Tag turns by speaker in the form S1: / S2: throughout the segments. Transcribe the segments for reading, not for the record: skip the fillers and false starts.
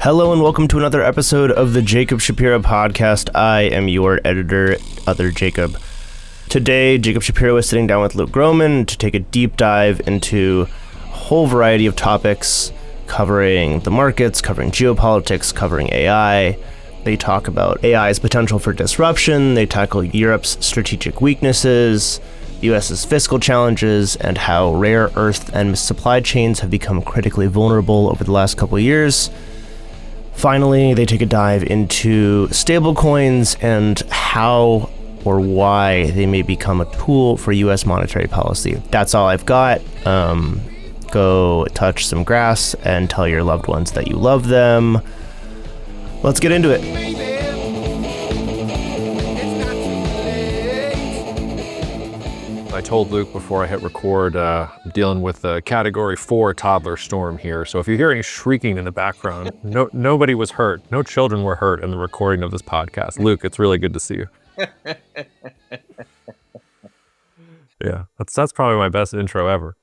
S1: Hello and welcome to another episode of the Jacob Shapiro podcast. I am your editor, Other Jacob. Today, Jacob Shapiro is sitting down with Luke Gromen to take a deep dive into a whole variety of topics covering the markets, covering geopolitics, covering AI. They talk about AI's potential for disruption. They tackle Europe's strategic weaknesses, the US's fiscal challenges, and how rare earth and supply chains have become critically vulnerable over the last couple of years. Finally, they take a dive into stablecoins and how or why they may become a tool for U.S. monetary policy. That's all I've got. Go touch some grass and tell your loved ones that you love them. Let's get into it.
S2: I told Luke before I hit record, I'm dealing with a Category 4 toddler storm here. So if you hear any shrieking in the background, nobody was hurt. No children were hurt in the recording of this podcast. Luke, it's really good to see you. Yeah, that's probably my best intro ever.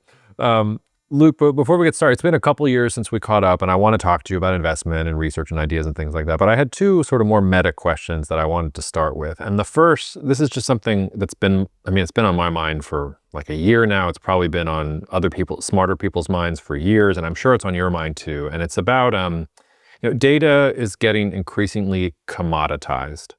S2: Luke, but before we get started, it's been a couple years since we caught up, and I want to talk to you about investment and research and ideas and things like that. But I had two sort of more meta questions that I wanted to start with. And the first, this is just something that's been, it's been on my mind for like a year now. It's probably been on other people, smarter people's minds for years, and I'm sure it's on your mind too. And it's about, data is getting increasingly commoditized.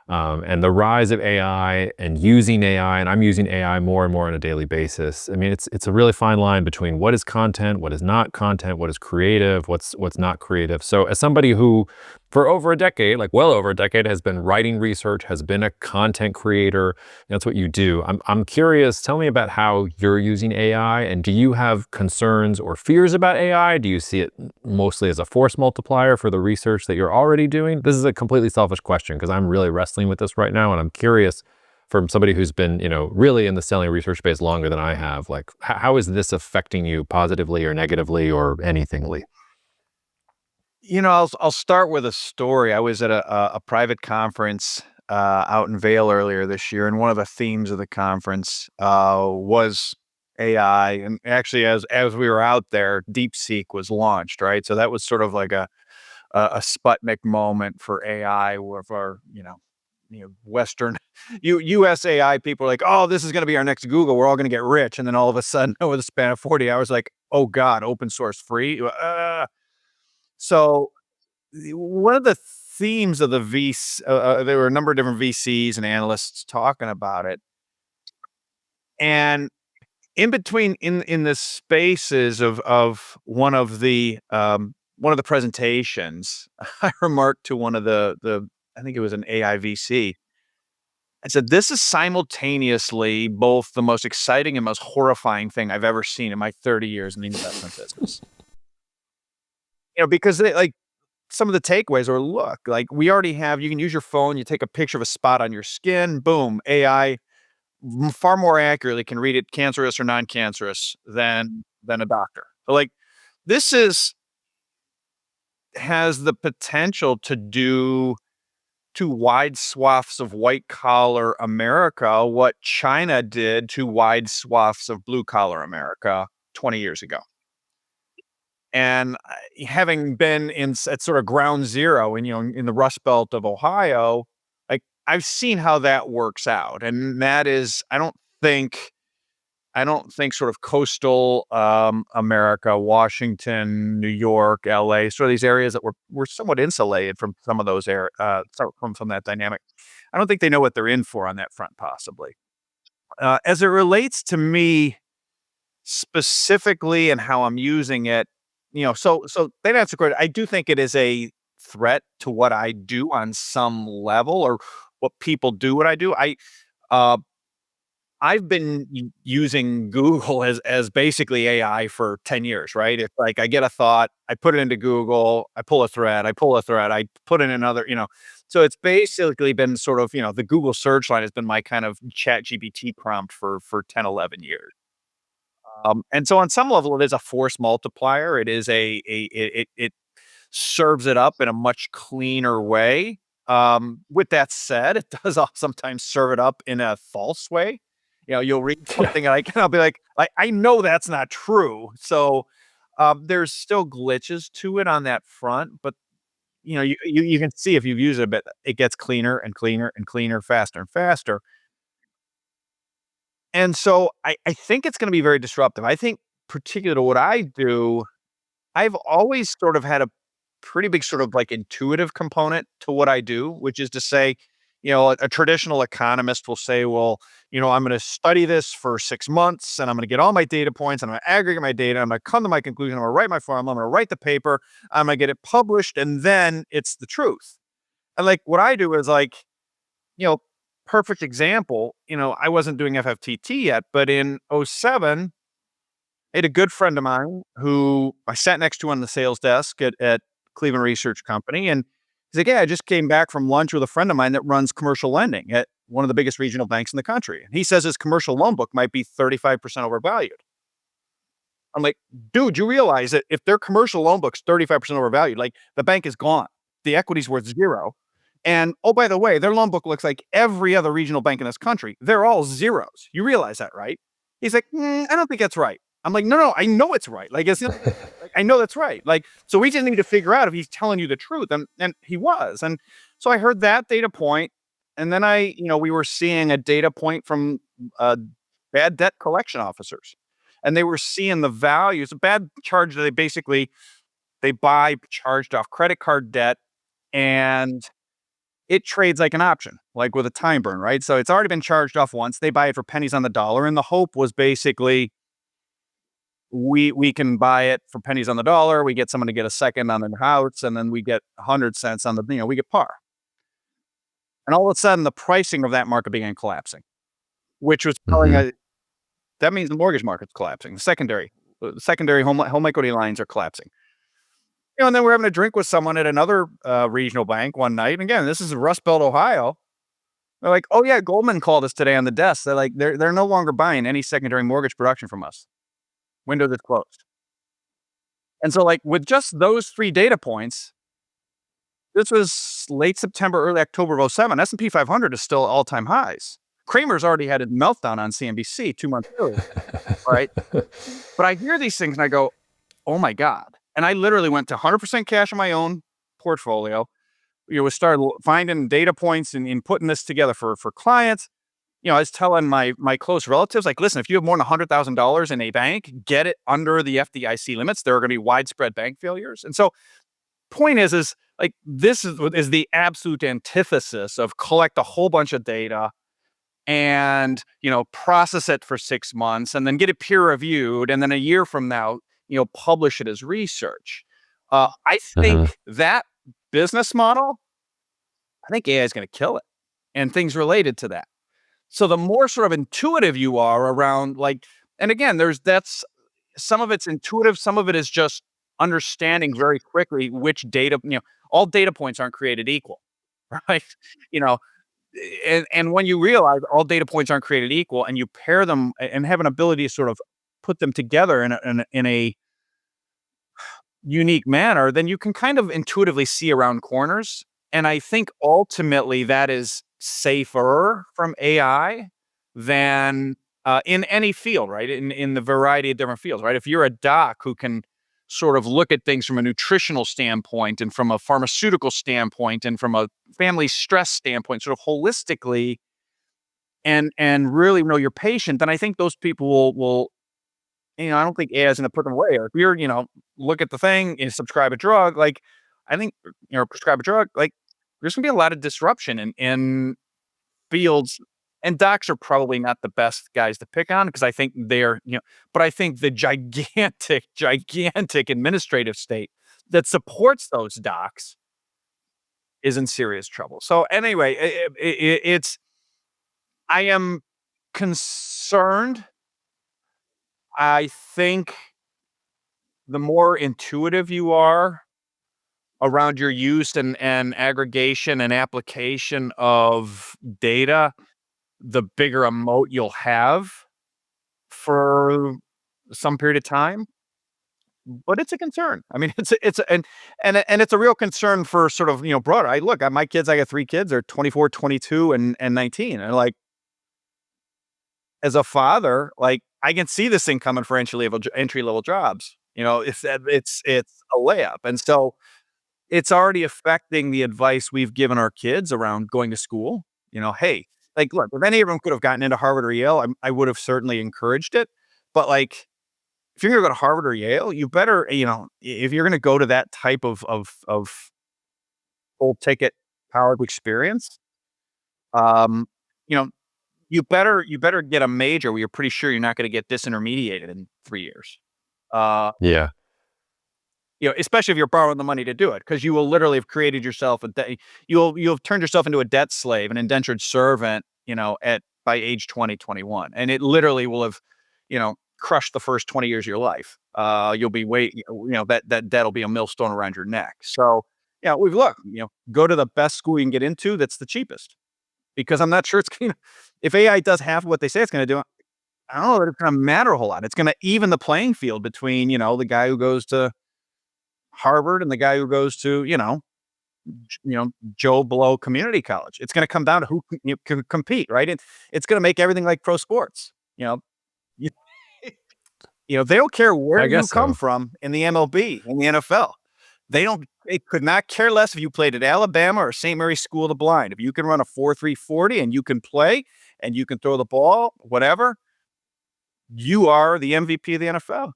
S2: And the rise of AI and using AI, and I'm using AI more and more on a daily basis. It's a really fine line between what is content, what is not content, what is creative, what's not creative. So as somebody who, for over a decade, like well over a decade, has been writing research, has been a content creator, that's what you do. I'm curious, tell me about how you're using AI, and do you have concerns or fears about AI? Do you see it mostly as a force multiplier for the research that you're already doing? This is a completely selfish question because I'm really wrestling with this right now, and I'm curious from somebody who's been, really in the selling research space longer than I have, like how is this affecting you positively or negatively or anythingly?
S3: I'll start with a story. I was at a private conference out in Vail earlier this year, and one of the themes of the conference was AI. And actually, as we were out there, DeepSeek was launched, right? So that was sort of like a Sputnik moment for AI, where for Western U.S. AI people are like, oh, this is going to be our next Google. We're all going to get rich, and then all of a sudden, over the span of 40 hours, like, oh God, open source free. So one of the themes of the there were a number of different VCs and analysts talking about it. And in between, in the spaces of one of the presentations, I remarked to one of the I think it was an AI VC. I said, this is simultaneously both the most exciting and most horrifying thing I've ever seen in my 30 years in the investment business. Because some of the takeaways are, look, like we already have, you can use your phone, you take a picture of a spot on your skin, boom, AI far more accurately can read it cancerous or non-cancerous than a doctor. So this has the potential to do to wide swaths of white collar America what China did to wide swaths of blue collar America 20 years ago. And having been at sort of ground zero in the Rust Belt of Ohio, like I've seen how that works out. And that is, I don't think sort of coastal America, Washington, New York, LA, sort of these areas that were somewhat insulated from some of those from that dynamic. I don't think they know what they're in for on that front, possibly. As it relates to me specifically and how I'm using it, so that answer question, I do think it is a threat to what I do on some level, or what people do what I do. I've been using Google as basically AI for 10 years, right? It's like I get a thought, I put it into Google, I pull a thread, I put in another, so it's basically been sort of, the Google search line has been my kind of chat GPT prompt for 10, 11 years. And so on some level, it is a force multiplier. It is it serves it up in a much cleaner way. With that said, it does sometimes serve it up in a false way. You'll read something and I'll be like, I know that's not true. So there's still glitches to it on that front, but you can see if you've used it a bit, it gets cleaner and cleaner and cleaner, faster and faster. And so I think it's going to be very disruptive. I think, particular to what I do, I've always sort of had a pretty big sort of like intuitive component to what I do, which is to say, a traditional economist will say, well, I'm going to study this for 6 months and I'm going to get all my data points and I'm going to aggregate my data. I'm going to come to my conclusion. I'm going to write my formula. I'm going to write the paper. I'm going to get it published. And then it's the truth. And like what I do is like, you know, perfect example, I wasn't doing FFTT yet, but in '07, I had a good friend of mine who I sat next to on the sales desk at Cleveland Research Company. And he's like, yeah, I just came back from lunch with a friend of mine that runs commercial lending at one of the biggest regional banks in the country. And he says his commercial loan book might be 35% overvalued. I'm like, dude, you realize that if their commercial loan book's 35% overvalued, like the bank is gone. The equity's worth zero. And oh, by the way, their loan book looks like every other regional bank in this country. They're all zeros. You realize that, right? He's like, I don't think that's right. I'm like, no, I know it's right. Like, I know that's right. Like, so we just need to figure out if he's telling you the truth. And he was. And so I heard that data point, and then we were seeing a data point from bad debt collection officers, and they were seeing the values. A bad charge, they buy charged off credit card debt, and it trades like an option, like with a time burn, right? So it's already been charged off once. They buy it for pennies on the dollar, and the hope was basically we can buy it for pennies on the dollar. We get someone to get a second on their house, and then we get 100 cents on we get par. And all of a sudden, the pricing of that market began collapsing, which was telling that means the mortgage market's collapsing. The secondary home equity lines are collapsing. And then we're having a drink with someone at another regional bank one night. And again, this is Rust Belt, Ohio. They're like, oh yeah, Goldman called us today on the desk. They're like, they're no longer buying any secondary mortgage production from us. Window that's closed. And so like with just those 3 data points, this was late September, early October of '07. S&P 500 is still all-time highs. Kramer's already had a meltdown on CNBC 2 months earlier, right? But I hear these things and I go, oh my God. And I literally went to 100% cash in my own portfolio. We started finding data points and putting this together for clients. I was telling my close relatives, like, listen, if you have more than $100,000 in a bank, get it under the FDIC limits. There are going to be widespread bank failures. And so point is like, this is the absolute antithesis of collect a whole bunch of data and, process it for 6 months and then get it peer reviewed. And then a year from now, publish it as research. I think that business model, I think AI is going to kill it and things related to that. So the more sort of intuitive you are around, like, and again, that's some of it's intuitive, some of it is just understanding very quickly which data, all data points aren't created equal, right? You know, and when you realize all data points aren't created equal and you pair them and have an ability to sort of put them together in a unique manner, then you can kind of intuitively see around corners. And I think ultimately that is safer from AI than in any field, right? In the variety of different fields, right? If you're a doc who can sort of look at things from a nutritional standpoint and from a pharmaceutical standpoint and from a family stress standpoint, sort of holistically, and really know your patient, then I think those people will I don't think AI is going to put them away. Or if you're, look at the thing and subscribe a drug, like I think, prescribe a drug, like there's going to be a lot of disruption in fields, and docs are probably not the best guys to pick on because I think they're, but I think the gigantic administrative state that supports those docs is in serious trouble. So anyway, I am concerned. I think the more intuitive you are around your use and aggregation and application of data, the bigger a moat you'll have for some period of time. But it's a concern. I mean, it's a real concern for sort of, broader. I got 3 kids, they're 24, 22, and 19. And like, as a father, like I can see this thing coming for entry level jobs. It's a layup. And so it's already affecting the advice we've given our kids around going to school. Hey, like, look, if any of them could have gotten into Harvard or Yale, I would have certainly encouraged it. But like, if you're going to go to Harvard or Yale, you better, if you're going to go to that type of full ticket college experience, um, you know, you better get a major where you're pretty sure you're not going to get disintermediated in 3 years. Uh,
S2: Yeah.
S3: especially if you're borrowing the money to do it, because you will literally have created yourself a debt. You'll have turned yourself into a debt slave, an indentured servant, at by age 20, 21, and it literally will have, crushed the first 20 years of your life. You'll be that debt will be a millstone around your neck. So, we've look, go to the best school you can get into that's the cheapest, because I'm not sure it's gonna. If AI does half of what they say it's going to do, I don't know that it's going to matter a whole lot. It's going to even the playing field between the guy who goes to Harvard and the guy who goes to, Joe Blow Community College. It's going to come down to who can compete, right? It's going to make everything like pro sports. You, they don't care where
S2: I
S3: you
S2: guess
S3: come
S2: so.
S3: from in the MLB, in the NFL. They could not care less if you played at Alabama or St. Mary's School of the Blind. If you can run a 4.340 and you can play and you can throw the ball, whatever, you are the MVP of the NFL.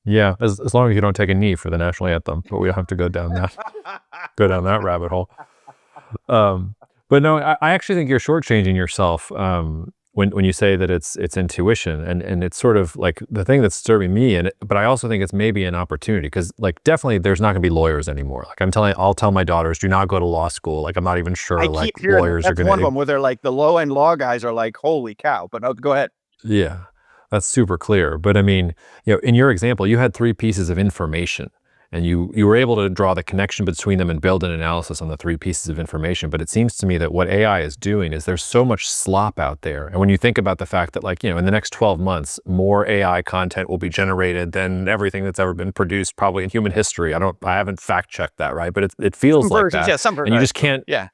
S2: Yeah, as long as you don't take a knee for the national anthem, but we don't have to go down that rabbit hole. But no, I actually think you're shortchanging yourself when you say that it's intuition, and it's sort of like the thing that's disturbing me. But I also think it's maybe an opportunity, because like definitely there's not going to be lawyers anymore. Like I'll tell my daughters, do not go to law school. Like I'm not even sure
S3: I
S2: like
S3: keep hearing
S2: lawyers are
S3: that's
S2: going
S3: one of
S2: to.
S3: them where they're like the low end law guys are like, holy cow. But go ahead.
S2: Yeah, that's super clear. But I mean, in your example, you had three pieces of information, and you were able to draw the connection between them and build an analysis on the three pieces of information. But it seems to me that what AI is doing is there's so much slop out there. And when you think about the fact that like, in the next 12 months, more AI content will be generated than everything that's ever been produced probably in human history. I haven't fact checked that, right? But it feels
S3: Some
S2: like
S3: versions,
S2: that.
S3: yeah, some
S2: And you just can't,
S3: yeah.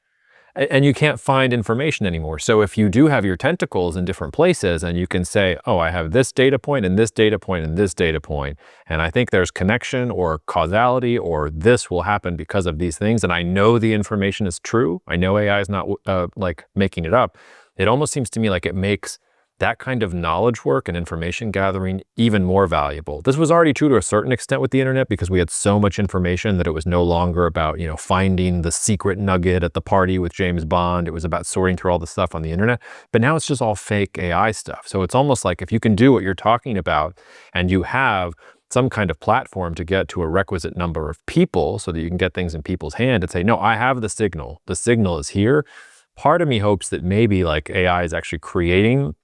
S2: and you can't find information anymore. So if you do have your tentacles in different places and you can say, oh, I have this data point and this data point and this data point, and I think there's connection or causality or this will happen because of these things, and I know the information is true, I know AI is not like making it up, it almost seems to me like it makes that kind of knowledge work and information gathering even more valuable. This was already true to a certain extent with the internet, because we had so much information that it was no longer about, finding the secret nugget at the party with James Bond. It was about sorting through all the stuff on the internet. But now it's just all fake AI stuff. So it's almost like if you can do what you're talking about and you have some kind of platform to get to a requisite number of people so that you can get things in people's hand and say, no, I have the signal. The signal is here. Part of me hopes that maybe like AI is actually creating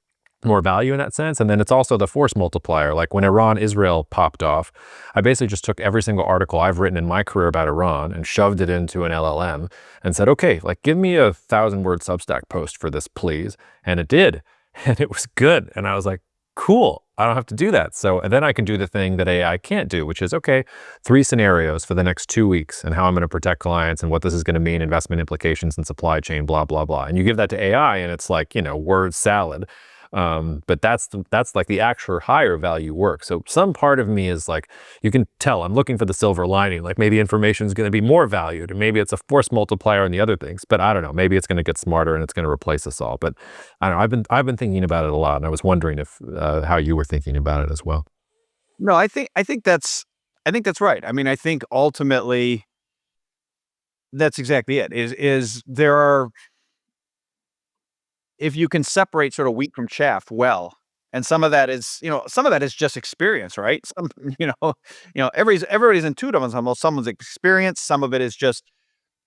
S2: more value in that sense. And then it's also the force multiplier. Like when Iran-Israel popped off, I basically just took every single article I've written in my career about Iran and shoved it into an LLM and said, okay, like give me a 1,000-word Substack post for this, please. And it did. And it was good. And I was like, cool, I don't have to do that. So, and then I can do the thing that AI can't do, which is, okay, 3 scenarios for the next 2 weeks and how I'm going to protect clients and what this is going to mean, investment implications and supply chain, blah, blah, blah. And you give that to AI and it's like, word salad. But that's like the actual higher value work. So some part of me is like, you can tell I'm looking for the silver lining. Like maybe information is going to be more valued, and maybe it's a force multiplier and the other things. But I don't know. Maybe it's going to get smarter and it's going to replace us all. But I don't know. I've been thinking about it a lot, and I was wondering if how you were thinking about it as well.
S3: No, I think that's right. I mean, I think ultimately that's exactly it. Is there are if you can separate sort of wheat from chaff well, and some of that is just experience, right? Everybody's intuitive on someone's experience. Some of it is just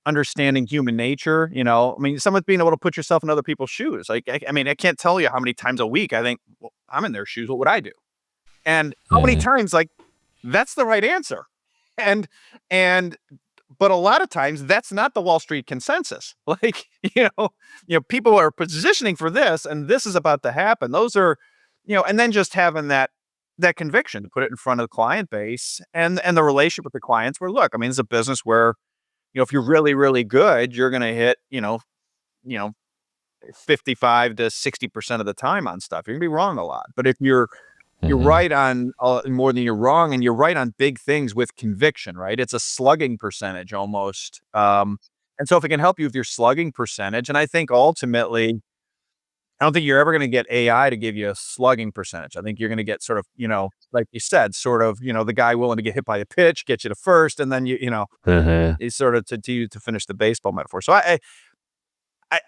S3: understanding human nature. I mean, some of it's being able to put yourself in other people's shoes. Like, I mean, I can't tell you how many times a week I think, well, I'm in their shoes. What would I do? And how many
S2: Mm.
S3: times, like, that's the right answer. And and but a lot of times that's not the Wall Street consensus. Like, people are positioning for this and this is about to happen. Those are, and then just having that conviction to put it in front of the client base and the relationship with the clients where, look, I mean, it's a business where, if you're really, really good, you're going to hit, you know, 55 to 60% of the time on stuff. You're gonna be wrong a lot. But if you're you're right on more than you're wrong, and you're right on big things with conviction, right? It's a slugging percentage almost. And so if it can help you with your slugging percentage, and I think ultimately, I don't think you're ever going to get AI to give you a slugging percentage. I think you're going to get sort of, like you said, sort of, the guy willing to get hit by a pitch, get you to first, and then is sort of to finish the baseball metaphor. So I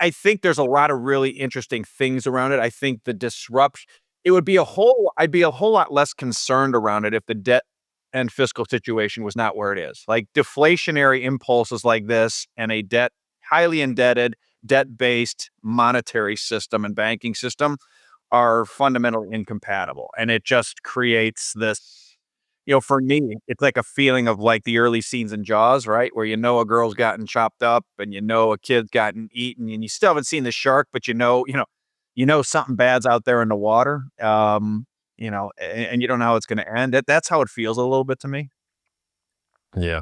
S3: think there's a lot of really interesting things around it. I think the disruption, I'd be a whole lot less concerned around it if the debt and fiscal situation was not where it is. Like deflationary impulses like this and a highly indebted, debt-based monetary system and banking system are fundamentally incompatible. And it just creates this, for me, it's like a feeling of like the early scenes in Jaws, right? Where a girl's gotten chopped up and a kid's gotten eaten and you still haven't seen the shark, but something bad's out there in the water. And you don't know how it's going to end. That's how it feels a little bit to me.
S2: Yeah.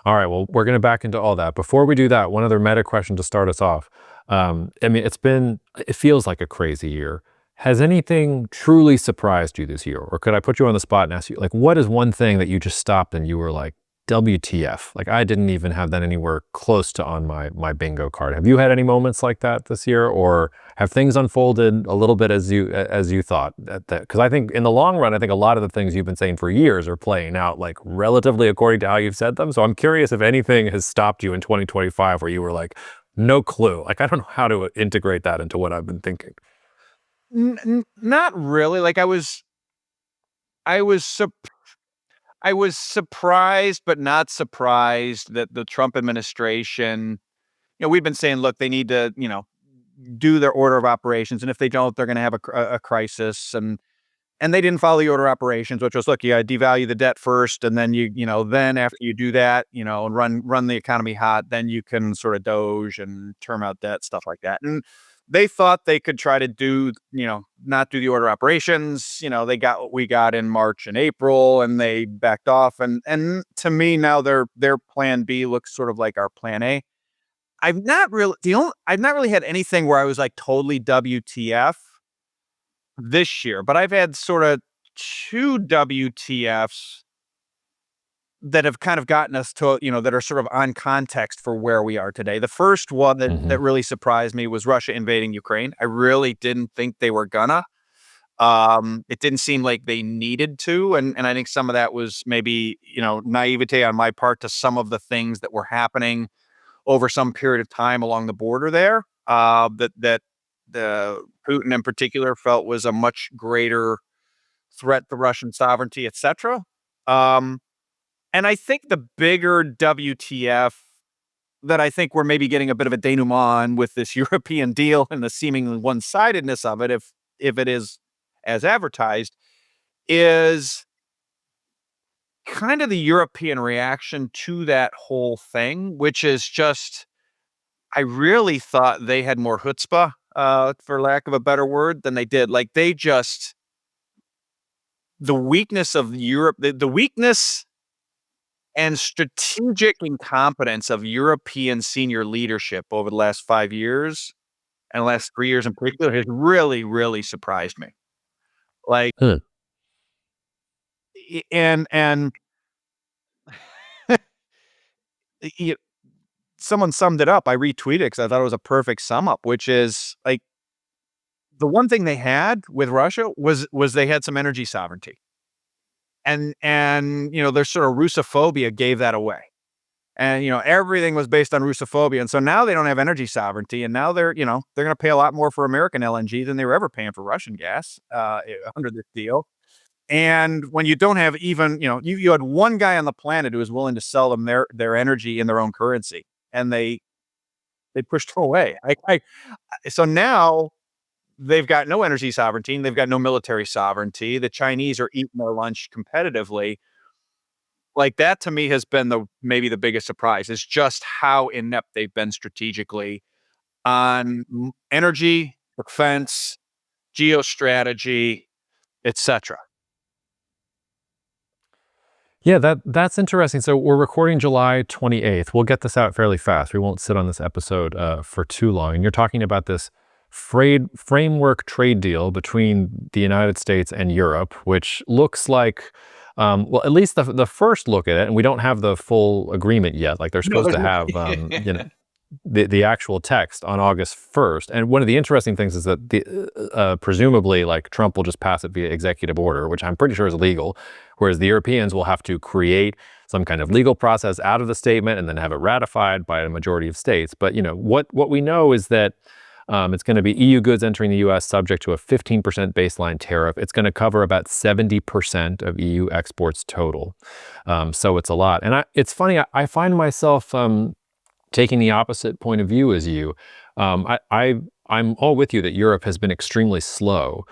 S2: All right. Well, we're going to back into all that. Before we do that, one other meta question to start us off. It feels like a crazy year. Has anything truly surprised you this year? Or could I put you on the spot and ask you, like, what is one thing that you just stopped and you were like, WTF? Like, I didn't even have that anywhere close to on my bingo card. Have you had any moments like that this year? Or have things unfolded a little bit as you thought? Because I think in the long run, I think a lot of the things you've been saying for years are playing out like relatively according to how you've said them. So I'm curious if anything has stopped you in 2025 where you were like, no clue. Like, I don't know how to integrate that into what I've been thinking.
S3: Not really. Like I was surprised, but not surprised that the Trump administration, we've been saying, look, they need to, do their order of operations. And if they don't, they're going to have a crisis. And they didn't follow the order of operations, which was, look, you got to devalue the debt first. And then then after you do that, and run the economy hot, then you can sort of doge and term out debt, stuff like that. And they thought they could try to do, not do the order of operations. They got what we got in March and April and they backed off. And to me now their plan B looks sort of like our plan A. I've not really had anything where I was like totally WTF this year, but I've had sort of two WTFs that have kind of gotten us to, that are sort of on context for where we are today. The first one that really surprised me was Russia invading Ukraine. I really didn't think they were gonna. It didn't seem like they needed to. And I think some of that was maybe, naivete on my part to some of the things that were happening over some period of time along the border there, that the Putin in particular felt was a much greater threat to Russian sovereignty, et cetera. And I think the bigger WTF that I think we're maybe getting a bit of a denouement on with this European deal and the seemingly one-sidedness of it, if it is as advertised, is kind of the European reaction to that whole thing, which is just, I really thought they had more chutzpah, for lack of a better word, than they did. Like the weakness of Europe, the weakness and strategic incompetence of European senior leadership over the last 5 years and the last 3 years in particular has really, really surprised me. Like, and someone summed it up. I retweeted it because I thought it was a perfect sum up, which is like the one thing they had with Russia was they had some energy sovereignty. And their sort of Russophobia gave that away. And, everything was based on Russophobia. And so now they don't have energy sovereignty. And now they're going to pay a lot more for American LNG than they were ever paying for Russian gas under this deal. And when you don't have even, you had one guy on the planet who was willing to sell them their energy in their own currency. And they pushed her away. So now they've got no energy sovereignty. They've got no military sovereignty. The Chinese are eating their lunch competitively. Like that to me has been maybe the biggest surprise is just how inept they've been strategically on energy, defense, geostrategy, etc.
S2: Yeah, that's interesting. So we're recording July 28th. We'll get this out fairly fast. We won't sit on this episode for too long. And you're talking about this framework trade deal between the United States and Europe, which looks like, well, at least the first look at it, and we don't have the full agreement yet. Like they're
S3: No,
S2: supposed
S3: there's
S2: to
S3: no.
S2: have, the actual text on August 1st. And one of the interesting things is that presumably like Trump will just pass it via executive order, which I'm pretty sure is legal, whereas the Europeans will have to create some kind of legal process out of the statement and then have it ratified by a majority of states. But what we know is that it's going to be EU goods entering the U.S. subject to a 15% baseline tariff. It's going to cover about 70% of EU exports total. So it's a lot. And it's funny, I find myself taking the opposite point of view as you. I'm all with you that Europe has been extremely slow.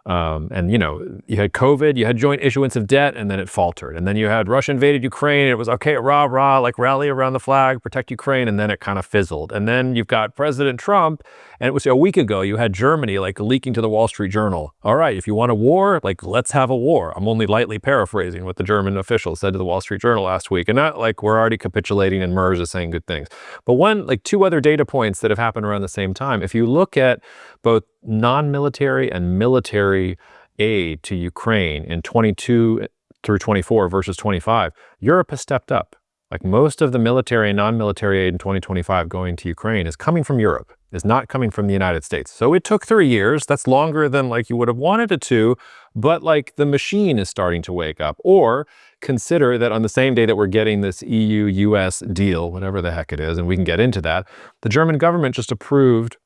S2: And you had COVID, you had joint issuance of debt, and then it faltered. And then you had Russia invaded Ukraine, and it was okay, rah, rah, like rally around the flag, protect Ukraine, and then it kind of fizzled. And then you've got President Trump, and it was a week ago, you had Germany like leaking to the Wall Street Journal. All right, if you want a war, like let's have a war. I'm only lightly paraphrasing what the German official said to the Wall Street Journal last week. And not like we're already capitulating and MERS is saying good things. But two other data points that have happened around the same time. If you look at both non-military and military aid to Ukraine in 22 through 24 versus 25, Europe has stepped up. Like most of the military and non-military aid in 2025 going to Ukraine is coming from Europe, is not coming from the United States. So it took 3 years. That's longer than like you would have wanted it to, but like the machine is starting to wake up. Or consider that on the same day that we're getting this EU-US deal, whatever the heck it is, and we can get into that, the German government just approved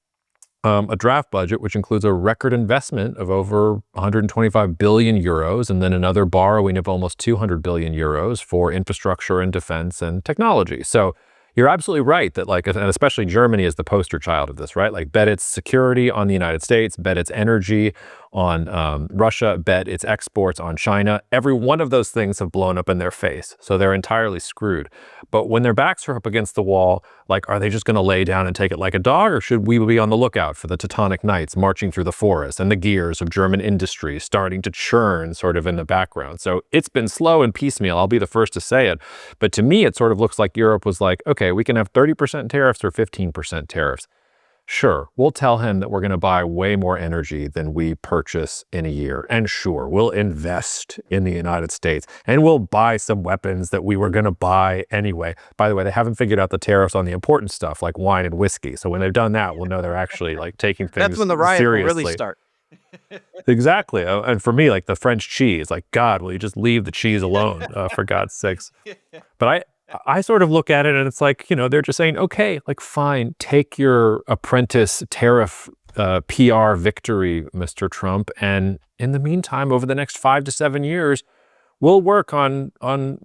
S2: a draft budget, which includes a record investment of over 125 billion euros, and then another borrowing of almost 200 billion euros for infrastructure and defense and technology. So you're absolutely right that and especially Germany is the poster child of this, right? Like bet its security on the United States, bet its energy on Russia, bet its exports on China. Every one of those things have blown up in their face. So they're entirely screwed. But when their backs are up against the wall, like, are they just going to lay down and take it like a dog? Or should we be on the lookout for the Teutonic Knights marching through the forest and the gears of German industry starting to churn sort of in the background? So it's been slow and piecemeal. I'll be the first to say it. But to me, it sort of looks like Europe was like, okay, we can have 30% tariffs or 15% tariffs. Sure, we'll tell him that we're going to buy way more energy than we purchase in a year. And sure, we'll invest in the United States and we'll buy some weapons that we were going to buy anyway. By the way, they haven't figured out the tariffs on the important stuff like wine and whiskey. So when they've done that, we'll know they're actually like taking things
S3: That's when the riot will
S2: seriously.
S3: really start.
S2: Exactly. And for me, like the French cheese, like, God, will you just leave the cheese alone, for God's sakes? But I sort of look at it and it's like, they're just saying, okay, like, fine, take your apprentice tariff PR victory, Mr. Trump. And in the meantime, over the next 5 to 7 years, we'll work on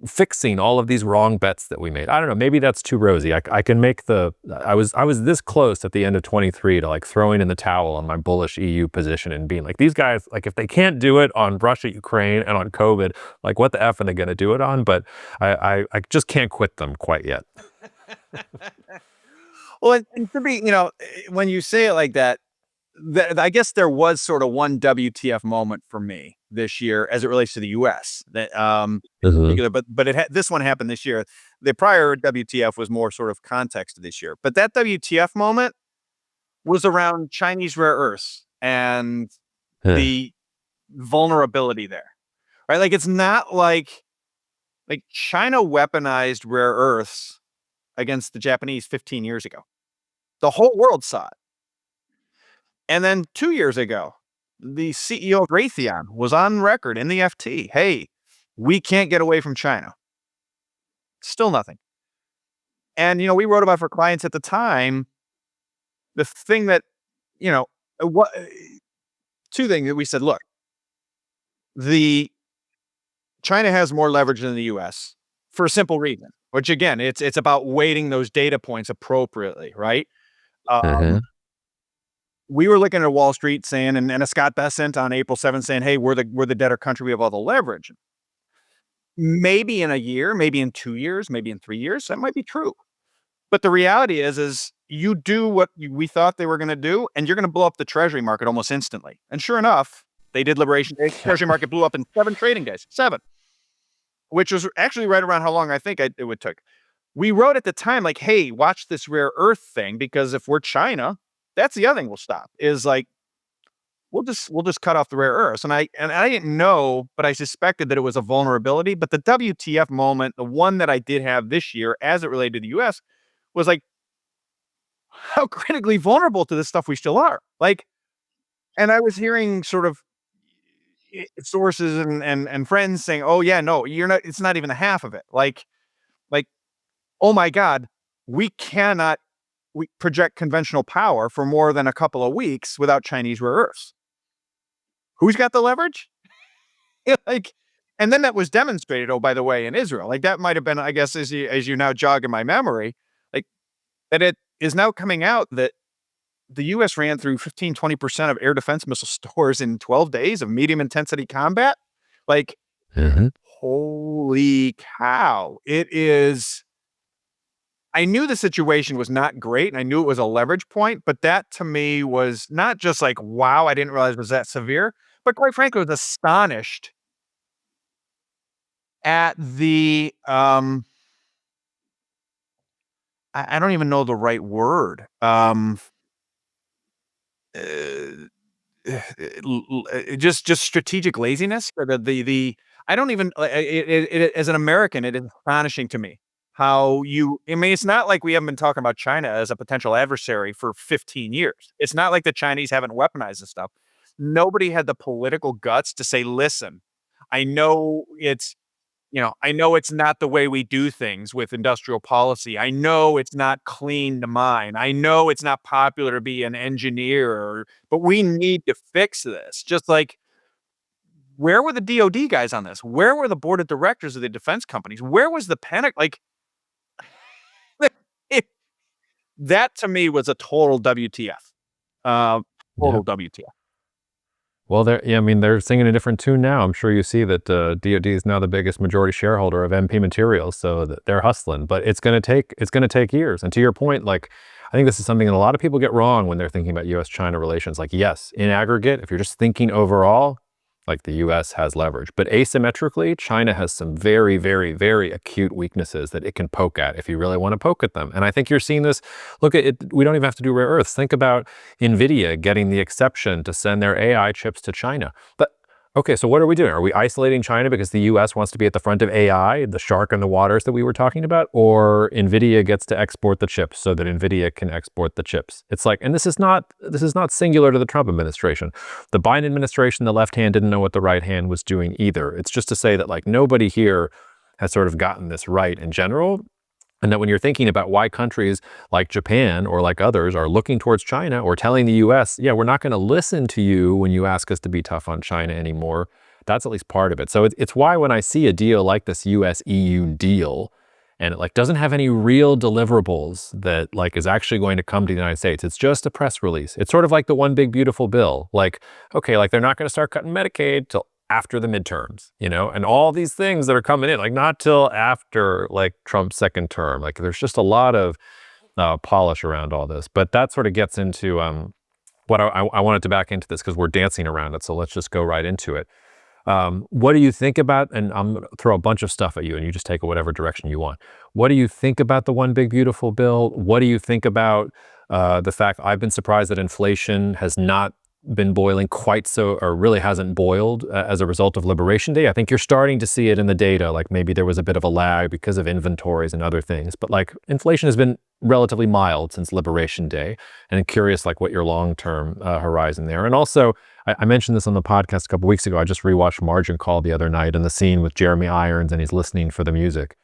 S2: fixing all of these wrong bets that we made. I don't know, maybe that's too rosy. I can make I was this close at the end of 23 to like throwing in the towel on my bullish EU position and being like, these guys, like if they can't do it on Russia, Ukraine, and on COVID, like what the F are they going to do it on? But I just can't quit them quite yet.
S3: Well, and to be, when you say it like that, I guess there was sort of one WTF moment for me this year as it relates to the U.S. That particular, but this one happened this year. The prior WTF was more sort of context to this year, but that WTF moment was around Chinese rare earths and the vulnerability there, right? Like it's not like China weaponized rare earths against the Japanese 15 years ago. The whole world saw it. And then 2 years ago, the CEO of Raytheon was on record in the FT. Hey, we can't get away from China. Still nothing. And, we wrote about for clients at the time, the thing that, two things that we said, look, China has more leverage than the U.S. for a simple reason, which again, it's about weighting those data points appropriately, right? We were looking at Wall Street saying, and a Scott Bessent on April 7th saying, hey, we're the debtor country. We have all the leverage. Maybe in a year, maybe in 2 years, maybe in 3 years, that might be true. But the reality is you do what we thought they were going to do, and you're going to blow up the treasury market almost instantly. And sure enough, they did Liberation Day. Treasury market blew up in 7 trading days, 7, which was actually right around how long I think it would take. We wrote at the time, like, hey, watch this rare earth thing, because if we're China, that's the other thing we'll stop is like, we'll just cut off the rare earths. And I didn't know, but I suspected that it was a vulnerability. But the WTF moment, the one that I did have this year as it related to the US, was like how critically vulnerable to this stuff we still are. Like, and I was hearing sort of sources and friends saying, "Oh yeah, no, you're not. It's not even the half of it." Like, oh my God, we project conventional power for more than a couple of weeks without Chinese rare earths. Who's got the leverage? Like, and then that was demonstrated. Oh, by the way, in Israel, like that might have been, I guess, as you now jog in my memory, like that it is now coming out that the U.S. ran through 15-20% of air defense missile stores in 12 days of medium intensity combat. Like, holy cow! It is. I knew the situation was not great and I knew it was a leverage point, but that to me was not just like, wow, I didn't realize it was that severe, but quite frankly, I was astonished at the, I don't even know the right word. Uh, just strategic laziness or the I don't even as an American, it is astonishing to me how I mean, it's not like we haven't been talking about China as a potential adversary for 15 years. It's not like the Chinese haven't weaponized this stuff. Nobody had the political guts to say, listen, I know it's I know it's not the way we do things with industrial policy. I know it's not clean to mine. I know it's not popular to be an engineer, but we need to fix this. Just like, where were the DoD guys on this? Where were the board of directors of the defense companies? Where was the panic? Like, it, that to me was a total WTF.
S2: Yeah.
S3: Total WTF.
S2: Well, yeah, I mean, they're singing a different tune now. I'm sure you see that DoD is now the biggest majority shareholder of MP Materials, so that they're hustling. But it's going to take years. And to your point, like, I think this is something that a lot of people get wrong when they're thinking about U.S. China relations. Like, yes, in aggregate, if you're just thinking overall, like the U.S. has leverage, but asymmetrically, China has some very, very, very acute weaknesses that it can poke at if you really want to poke at them. And I think you're seeing this. Look at it. We don't even have to do rare earths. Think about NVIDIA getting the exception to send their AI chips to China. But okay, so what are we doing? Are we isolating China because the U.S. wants to be at the front of AI, the shark in the waters that we were talking about, or NVIDIA gets to export the chips so that NVIDIA can export the chips? It's like, and this is not singular to the Trump administration. The Biden administration, the left hand didn't know what the right hand was doing either. It's just to say that like nobody here has sort of gotten this right in general. And that when you're thinking about why countries like Japan or like others are looking towards China or telling the US, yeah, we're not going to listen to you when you ask us to be tough on China anymore, that's at least part of it. So it's why when I see a deal like this US-EU deal, and it like doesn't have any real deliverables that like is actually going to come to the United States, it's just a press release. It's sort of like the one big beautiful bill. Like, okay, like they're not going to start cutting Medicaid till after the midterms, and all these things that are coming in, like not till after like Trump's second term. Like there's just a lot of polish around all this. But that sort of gets into what I wanted to back into this because we're dancing around it. So let's just go right into it. What do you think about, and I'm going to throw a bunch of stuff at you and you just take it whatever direction you want. What do you think about the one big beautiful bill? What do you think about the fact I've been surprised that inflation has not been boiling quite so, or really hasn't boiled as a result of Liberation Day? I think you're starting to see it in the data, like maybe there was a bit of a lag because of inventories and other things, but like inflation has been relatively mild since Liberation Day. And I'm curious like what your long-term horizon there. And also, I mentioned this on the podcast a couple weeks ago. I just rewatched Margin Call the other night and the scene with Jeremy Irons and he's listening for the music.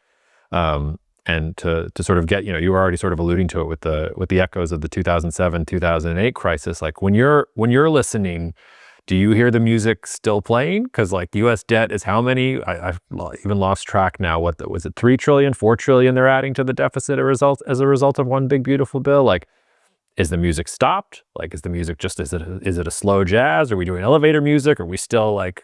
S2: And to sort of get, you were already sort of alluding to it with the echoes of the 2007, 2008 crisis. Like when you're listening, do you hear the music still playing? Because like U.S. debt is how many? I've even lost track now. Was it 3 trillion, 4 trillion they're adding to the deficit as a result of one big beautiful bill? Like, is the music stopped? Like, is the music just, is it a slow jazz? Are we doing elevator music? Are we still like,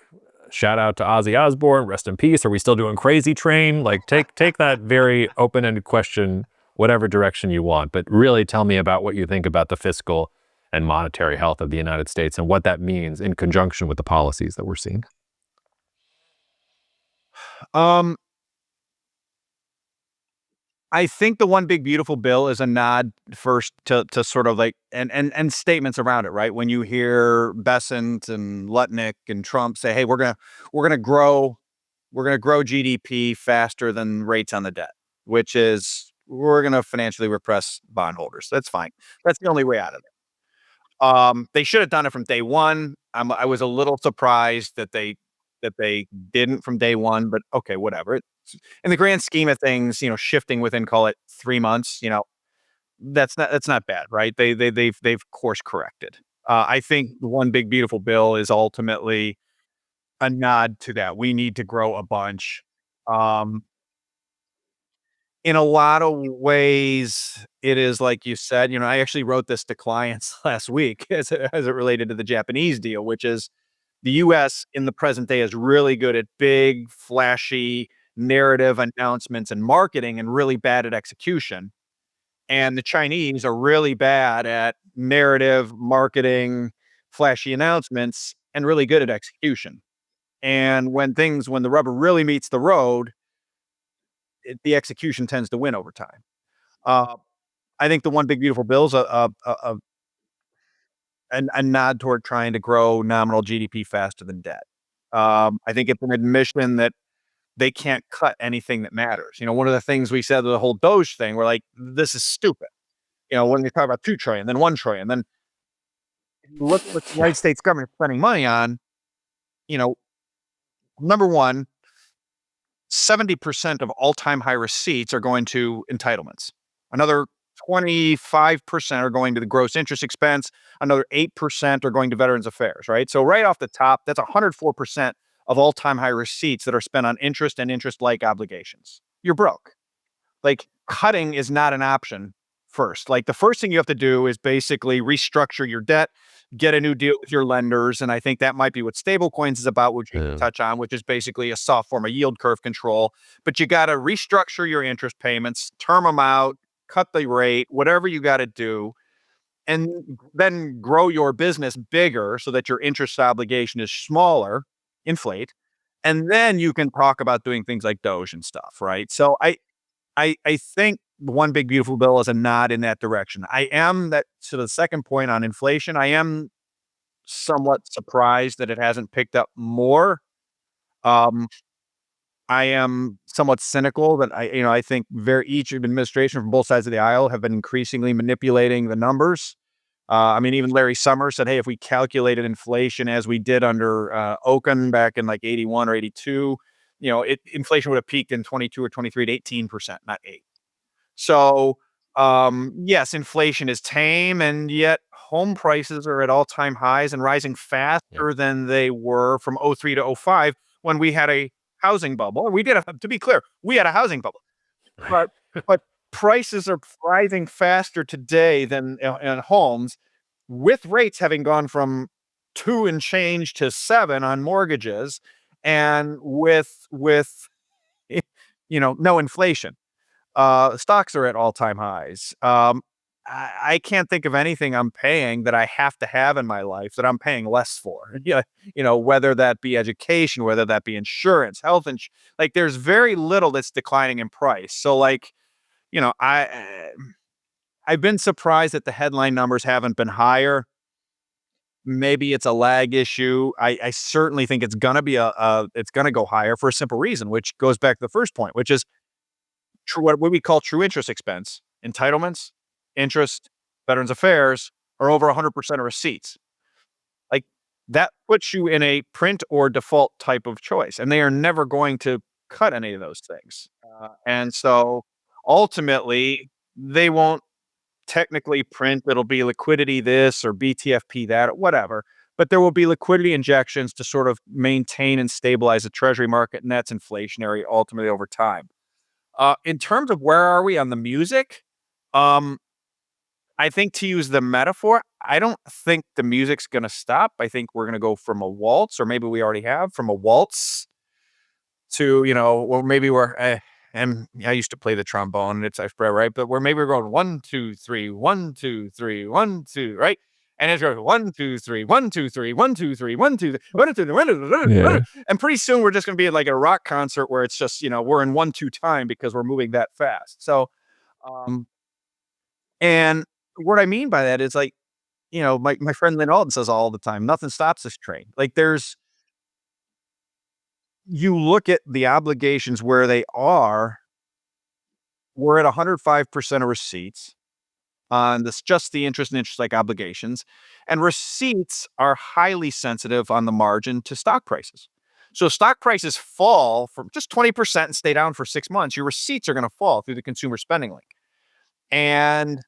S2: shout out to Ozzy Osbourne, rest in peace? Are we still doing Crazy Train? Like take that very open-ended question, whatever direction you want, but really tell me about what you think about the fiscal and monetary health of the United States and what that means in conjunction with the policies that we're seeing.
S3: I think the one big beautiful bill is a nod first to sort of like and statements around it, right? When you hear Bessent and Lutnick and Trump say, "Hey, we're gonna grow GDP faster than rates on the debt," which is we're gonna financially repress bondholders. That's fine. That's the only way out of it. They should have done it from day one. I was a little surprised that they didn't from day one, but okay, whatever. In the grand scheme of things, shifting within call it 3 months, that's not bad, right? They've course corrected. I think the one big beautiful bill is ultimately a nod to that. We need to grow a bunch. Um, in a lot of ways, it is like you said. I actually wrote this to clients last week as it related to the Japanese deal, which is the U.S. in the present day is really good at big, flashy narrative announcements and marketing and really bad at execution. And the Chinese are really bad at narrative, marketing, flashy announcements, and really good at execution. And when the rubber really meets the road, the execution tends to win over time. Uh, I think the one big beautiful bill is a nod toward trying to grow nominal GDP faster than debt. I think it's an admission that they can't cut anything that matters. One of the things we said with the whole Doge thing, we're like, this is stupid. When they talk about 2 trillion, then 1 trillion, then look what the United States government is spending money on. You know, number one, 70% of all-time high receipts are going to entitlements. Another 25% are going to the gross interest expense. Another 8% are going to Veterans Affairs, right? So right off the top, that's 104% of all-time high receipts that are spent on interest and interest-like obligations. You're broke. Like, cutting is not an option first. Like, the first thing you have to do is basically restructure your debt, get a new deal with your lenders. And I think that might be what stablecoins is about, which you can touch on, which is basically a soft form of yield curve control. But you got to restructure your interest payments, term them out, cut the rate, whatever you got to do, and then grow your business bigger so that your interest obligation is smaller, inflate. And then you can talk about doing things like Doge and stuff, right? So I think one big beautiful bill is a nod in that direction. I am that to the second point on inflation. I am somewhat surprised that it hasn't picked up more. Um, I am somewhat cynical that I think each administration from both sides of the aisle have been increasingly manipulating the numbers. Even Larry Summers said, "Hey, if we calculated inflation as we did under Oken back in like 81 or 82, inflation would have peaked in 22 or 23 at 18%, not 8." So, yes, inflation is tame, and yet home prices are at all-time highs and rising faster than they were from '03 to '05 when we had a housing bubble. And we did, to be clear, we had a housing bubble. But but prices are rising faster today than in homes, with rates having gone from 2 and change to 7 on mortgages, and with no inflation. Stocks are at all-time highs. I can't think of anything I'm paying that I have to have in my life that I'm paying less for. Yeah, whether that be education, whether that be insurance, health insurance. Like, there's very little that's declining in price. So, like, I've been surprised that the headline numbers haven't been higher. Maybe it's a lag issue. I certainly think it's gonna be it's gonna go higher for a simple reason, which goes back to the first point, which is what we call true interest expense. Entitlements, interest, Veterans Affairs are over 100% of receipts. Like, that puts you in a print or default type of choice, and they are never going to cut any of those things. And so ultimately, they won't technically print. It'll be liquidity this or BTFP that or whatever. But there will be liquidity injections to sort of maintain and stabilize the treasury market, and that's inflationary ultimately over time. In terms of where are we on the music, um, I think, to use the metaphor, I don't think the music's gonna stop. I think we're gonna go from a waltz, or maybe we already have, from a waltz to, or maybe and I used to play the trombone, and it's I forget, right? But where maybe we're going 1, 2, 3, 1, 2, 3, 1, 2, right? And it's going 1, 2, 3, 1, 2, 3, 1, 2, 3, 1, 2, 3, 1, 2, 3, 1, 2, 3,
S2: Yeah.
S3: and pretty soon we're just gonna be like a rock concert where it's just, we're in 1, 2 time because we're moving that fast. So Um, and what I mean by that is like, my friend Lynn Alden says all the time, nothing stops this train. Like you look at the obligations where they are, we're at 105% of receipts on this, just the interest and interest like obligations. And receipts are highly sensitive on the margin to stock prices. So stock prices fall from just 20% and stay down for 6 months. Your receipts are going to fall through the consumer spending link. And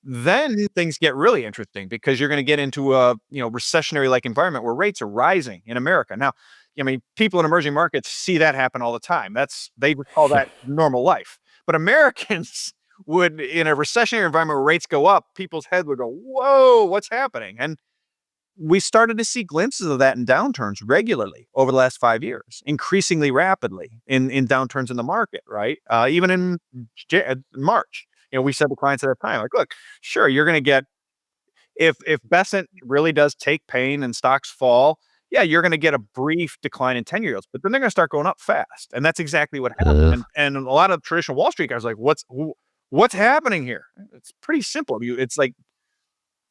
S3: then things get really interesting because you're going to get into a recessionary like environment where rates are rising in America. Now, I mean, people in emerging markets see that happen all the time. They would call that normal life. But Americans would, in a recessionary environment where rates go up, people's head would go, "Whoa, what's happening?" And we started to see glimpses of that in downturns regularly over the last 5 years, increasingly rapidly in downturns in the market, right? Even in March, we said to clients at the time, like, look, sure, you're going to get, if Besant really does take pain and stocks fall, yeah, you're going to get a brief decline in 10-year yields, but then they're going to start going up fast. And that's exactly what happened. And a lot of traditional Wall Street guys are like, what's happening here? It's pretty simple. It's like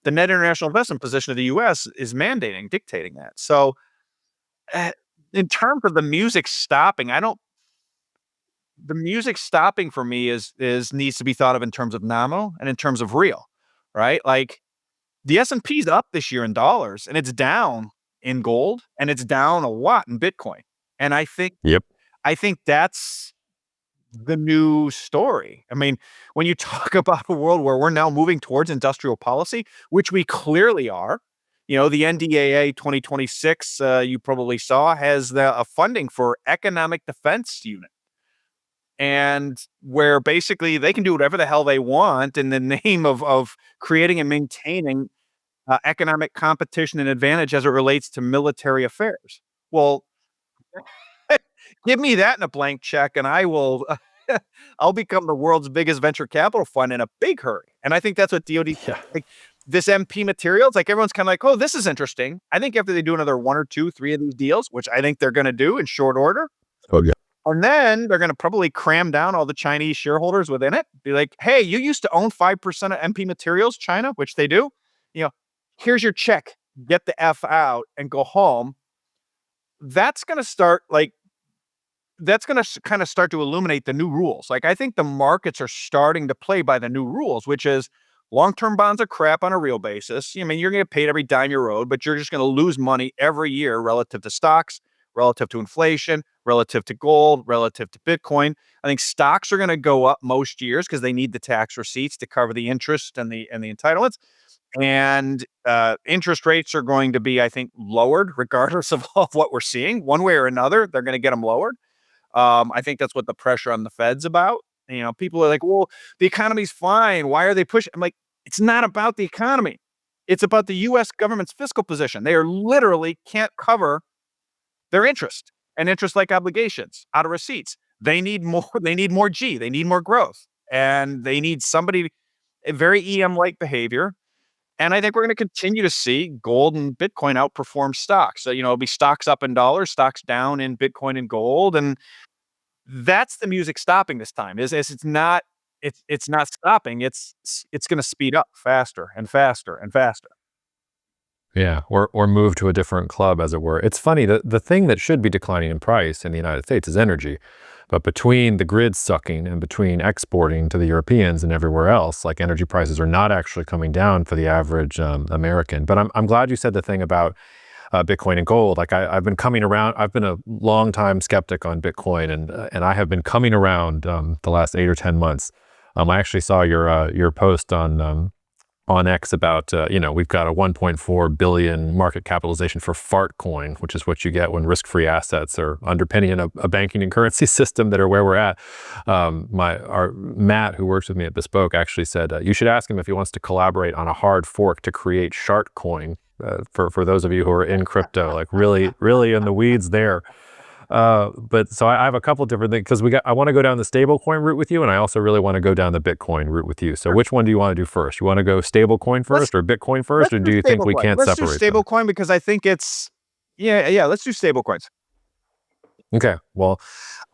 S3: the net international investment position of the U.S. is dictating that. So, in terms of the music stopping, the music stopping for me is needs to be thought of in terms of nominal and in terms of real, right? Like the S&P's up this year in dollars and it's down in gold and it's down a lot in Bitcoin. And
S2: Yep.
S3: I think that's the new story. I mean, when you talk about a world where we're now moving towards industrial policy, which we clearly are, the NDAA 2026, you probably saw, has a funding for economic defense unit. And where basically they can do whatever the hell they want in the name of creating and maintaining economic competition and advantage as it relates to military affairs. Well, give me that in a blank check and I will I'll become the world's biggest venture capital fund in a big hurry. And I think that's what DoD,
S2: Yeah.
S3: like this MP materials, like everyone's kind of like, oh, this is interesting. I think after they do another 1 or 2, 3 of these deals, which I think they're going to do in short order,
S2: Oh, yeah.
S3: and then they're going to probably cram down all the Chinese shareholders within it. Be like, hey, you used to own 5% of MP materials, China, which they do. Here's your check. Get the F out and go home. That's going to start kind of start to illuminate the new rules. Like, I think the markets are starting to play by the new rules, which is long-term bonds are crap on a real basis. I mean, you're going to get paid every dime you rode, but you're just going to lose money every year relative to stocks, relative to inflation, relative to gold, relative to Bitcoin. I think stocks are going to go up most years because they need the tax receipts to cover the interest and the entitlements. And interest rates are going to be, I think, lowered regardless of what we're seeing. One way or another, they're going to get them lowered. I think that's what the pressure on the Fed's about. People are like, well, the economy's fine. Why are they pushing? I'm like, it's not about the economy. It's about the U.S. government's fiscal position. They are literally can't cover their interest and interest-like obligations out of receipts. They need more. They need more G. They need more growth. And they need a very EM-like behavior. And I think we're going to continue to see gold and Bitcoin outperform stocks. So, it'll be stocks up in dollars, stocks down in Bitcoin and gold. And that's the music stopping this time. Is it's not stopping. It's going to speed up faster and faster and faster.
S2: Yeah, or move to a different club, as it were. It's funny, the thing that should be declining in price in the United States is energy. But between the grid sucking and between exporting to the Europeans and everywhere else, like energy prices are not actually coming down for the average American. But I'm glad you said the thing about Bitcoin and gold. Like I've been coming around. I've been a long time skeptic on Bitcoin, and I have been coming around the last 8 or 10 months. I actually saw your post on X about, we've got a 1.4 billion market capitalization for fart coin, which is what you get when risk-free assets are underpinning a banking and currency system that are where we're at. Our Matt, who works with me at Bespoke, actually said, you should ask him if he wants to collaborate on a hard fork to create Shark coin, for those of you who are in crypto, like really, really in the weeds there. But so I have a couple different things because I want to go down the stablecoin route with you, and I also really want to go down the Bitcoin route with you. So which one do you want to do first? You want to go stablecoin first or Bitcoin first, or do you think we can't separate them?
S3: Let's do stablecoin because I think it's let's do stablecoins.
S2: Okay, well,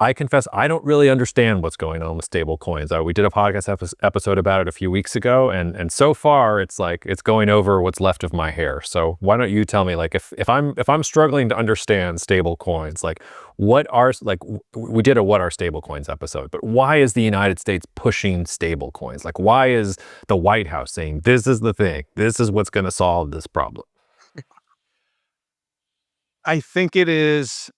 S2: I confess I don't really understand what's going on with stable coins. We did a podcast episode about it a few weeks ago, and so far it's like it's going over what's left of my hair. So why don't you tell me, like, if I'm struggling to understand stable coins, like what are we did a what are stable coins episode, but why is the United States pushing stable coins? Like, why is the White House saying this is the thing, this is what's going to solve this problem?
S3: I think it is.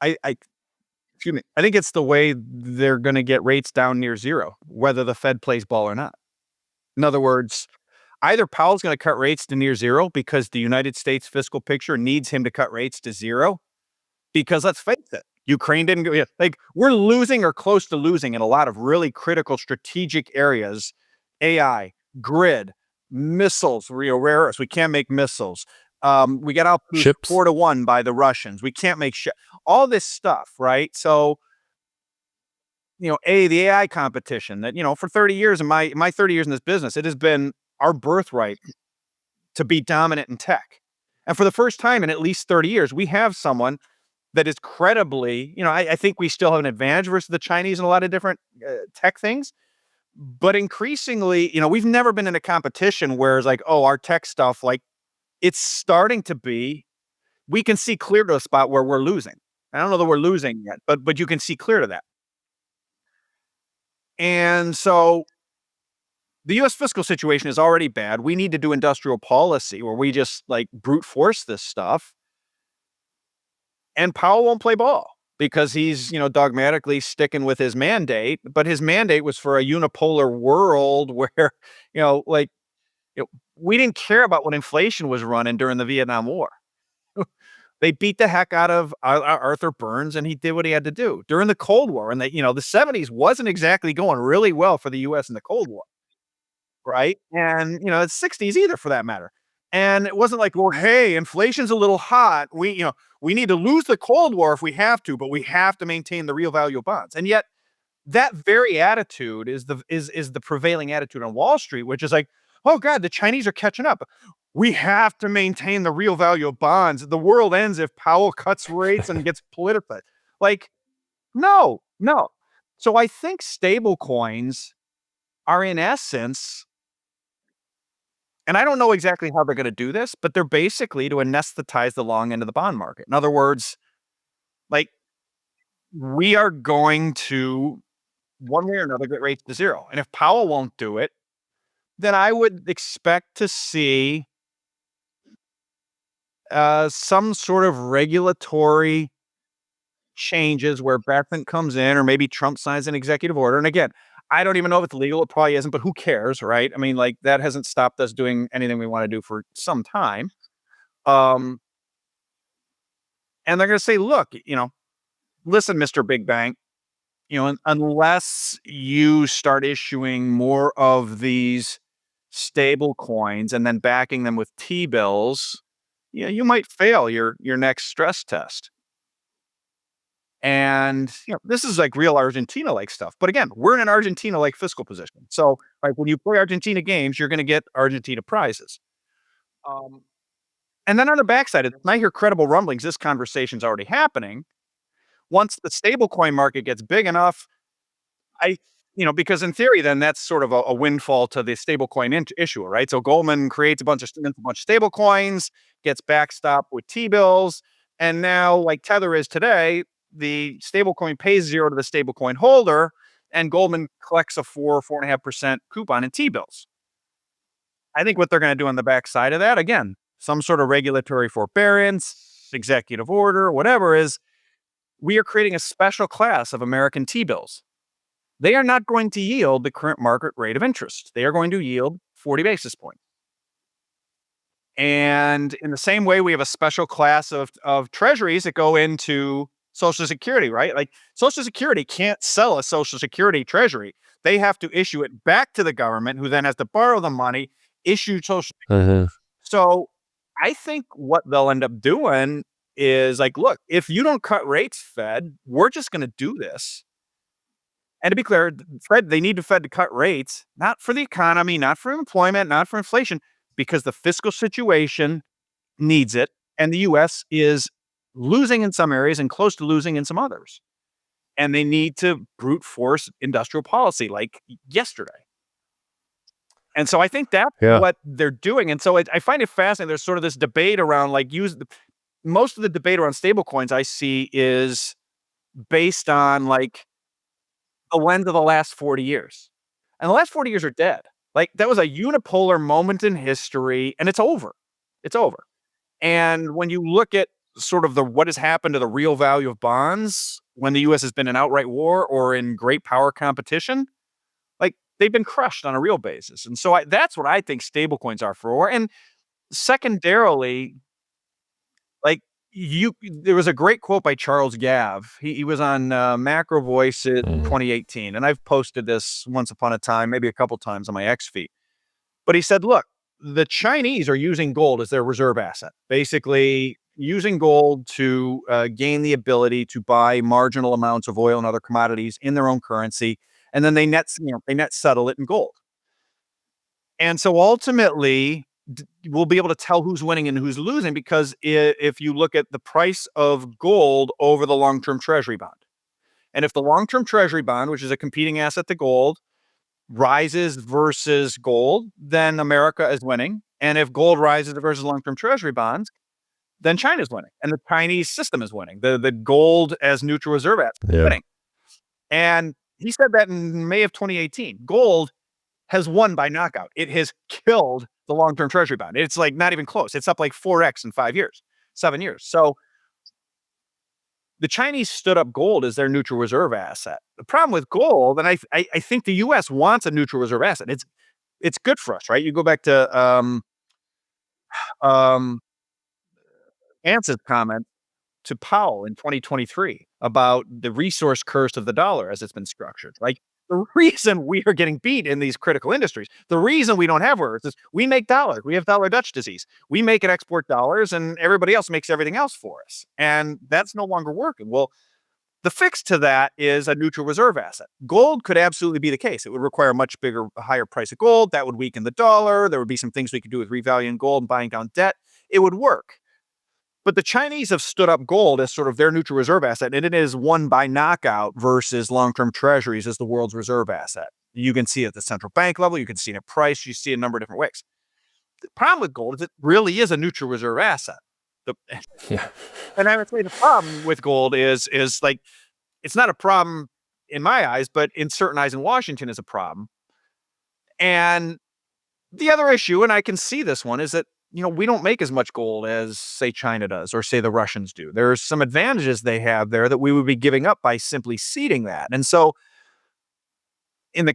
S3: I excuse me. I think it's the way they're going to get rates down near zero, whether the Fed plays ball or not. In other words, either Powell's going to cut rates to near zero because the United States fiscal picture needs him to cut rates to zero. Because let's face it, Ukraine didn't go. Yeah, like we're losing or close to losing in a lot of really critical strategic areas: AI, grid, missiles, rare earths. We can't make missiles. We got output
S2: Ships.
S3: 4-1 by the Russians. We can't make shit. All this stuff, right? So, the AI competition that, for 30 years in my 30 years in this business, it has been our birthright to be dominant in tech. And for the first time in at least 30 years, we have someone that is credibly, I think we still have an advantage versus the Chinese in a lot of different tech things. But increasingly, we've never been in a competition where it's like, oh, our tech stuff, like it's starting to be, we can see clear to a spot where we're losing. I don't know that we're losing yet, but you can see clear to that. And so the U.S. fiscal situation is already bad. We need to do industrial policy where we just like brute force this stuff. And Powell won't play ball because he's, dogmatically sticking with his mandate. But his mandate was for a unipolar world where, we didn't care about what inflation was running during the Vietnam War. They beat the heck out of Arthur Burns, and he did what he had to do during the Cold War. And the 70s wasn't exactly going really well for the U.S. in the Cold War, right? And the 60s either, for that matter. And it wasn't like, well, hey, inflation's a little hot. We need to lose the Cold War if we have to, but we have to maintain the real value of bonds. And yet, that very attitude is the prevailing attitude on Wall Street, which is like, oh God, the Chinese are catching up. We have to maintain the real value of bonds. The world ends if Powell cuts rates and gets political. Like, no. So I think stable coins are in essence, and I don't know exactly how they're going to do this, but they're basically to anesthetize the long end of the bond market. In other words, like we are going to, one way or another, get rates to zero. And if Powell won't do it, then I would expect to see some sort of regulatory changes where Beckman comes in, or maybe Trump signs an executive order. And again, I don't even know if it's legal. It probably isn't, but who cares, right? I mean, like that hasn't stopped us doing anything we want to do for some time. And they're going to say, look, listen, Mr. Big Bank, unless you start issuing more of these stable coins and then backing them with T-bills, you might fail your next stress test. And this is like real Argentina-like stuff. But again, we're in an Argentina-like fiscal position. So like when you play Argentina games, you're going to get Argentina prizes. And then on the backside of this, and I hear credible rumblings, this conversation's already happening. Once the stablecoin market gets big enough, because in theory, then that's sort of a windfall to the stablecoin issuer, right? So Goldman creates a bunch of stable coins, gets backstopped with T-bills, and now, like Tether is today, the stablecoin pays zero to the stablecoin holder, and Goldman collects a 4.5% coupon in T-bills. I think what they're going to do on the backside of that, again, some sort of regulatory forbearance, executive order, whatever, is we are creating a special class of American T-bills. They are not going to yield the current market rate of interest. They are going to yield 40 basis points. And in the same way, we have a special class of treasuries that go into Social Security, right? Like Social Security can't sell a Social Security treasury. They have to issue it back to the government, who then has to borrow the money, issue Social Security. So I think what they'll end up doing is like, look, if you don't cut rates, Fed, we're just going to do this. And to be clear, Fed, they need the Fed to cut rates, not for the economy, not for employment, not for inflation, because the fiscal situation needs it. And the U.S. is losing in some areas and close to losing in some others. And they need to brute force industrial policy like yesterday. And so I think that's
S2: Yeah.
S3: what they're doing. And so I find it fascinating. There's sort of this debate around most of the debate around stablecoins I see is based on like the lens of the last 40 years. And the last 40 years are dead. Like that was a unipolar moment in history and it's over. It's over. And when you look at sort of what has happened to the real value of bonds when the US has been in outright war or in great power competition, like they've been crushed on a real basis. And so that's what I think stablecoins are for. And secondarily, like there was a great quote by Charles Gav. He was on Macro Voice in
S2: Mhm.
S3: 2018, and I've posted this once upon a time, maybe a couple times on my X feed. But he said, "Look, the Chinese are using gold as their reserve asset, basically using gold to gain the ability to buy marginal amounts of oil and other commodities in their own currency, and then they net settle it in gold. And so ultimately, we'll be able to tell who's winning and who's losing because if you look at the price of gold over the long-term treasury bond. And if the long-term treasury bond, which is a competing asset to gold, rises versus gold, then America is winning. And if gold rises versus long-term treasury bonds, then China's winning. And the Chinese system is winning. The gold as neutral reserve asset is
S2: Yeah.
S3: winning. And he said that in May of 2018. Gold has won by knockout. It has killed the long-term treasury bond. It's like not even close. It's up like 4x in 5 years, 7 years. So the Chinese stood up gold as their neutral reserve asset. The problem with gold, and I think the U.S. wants a neutral reserve asset. It's good for us, right? You go back to um, Ance's comment to Powell in 2023 about the resource curse of the dollar as it's been structured. Like the reason we are getting beat in these critical industries, the reason we don't have words is we make dollars. We have dollar Dutch disease. We make and export dollars and everybody else makes everything else for us. And that's no longer working. Well, the fix to that is a neutral reserve asset. Gold could absolutely be the case. It would require a much bigger, higher price of gold. That would weaken the dollar. There would be some things we could do with revaluing gold and buying down debt. It would work. But the Chinese have stood up gold as sort of their neutral reserve asset, and it is won by knockout versus long-term treasuries as the world's reserve asset. You can see it at the central bank level. You can see it at price. You see it a number of different ways. The problem with gold is it really is a neutral reserve asset. The,
S2: Yeah.
S3: and I would say the problem with gold is like, it's not a problem in my eyes, but in certain eyes in Washington is a problem. And the other issue, and I can see this one, is that we don't make as much gold as, say, China does or say the Russians do. There's some advantages they have there that we would be giving up by simply ceding that. And so and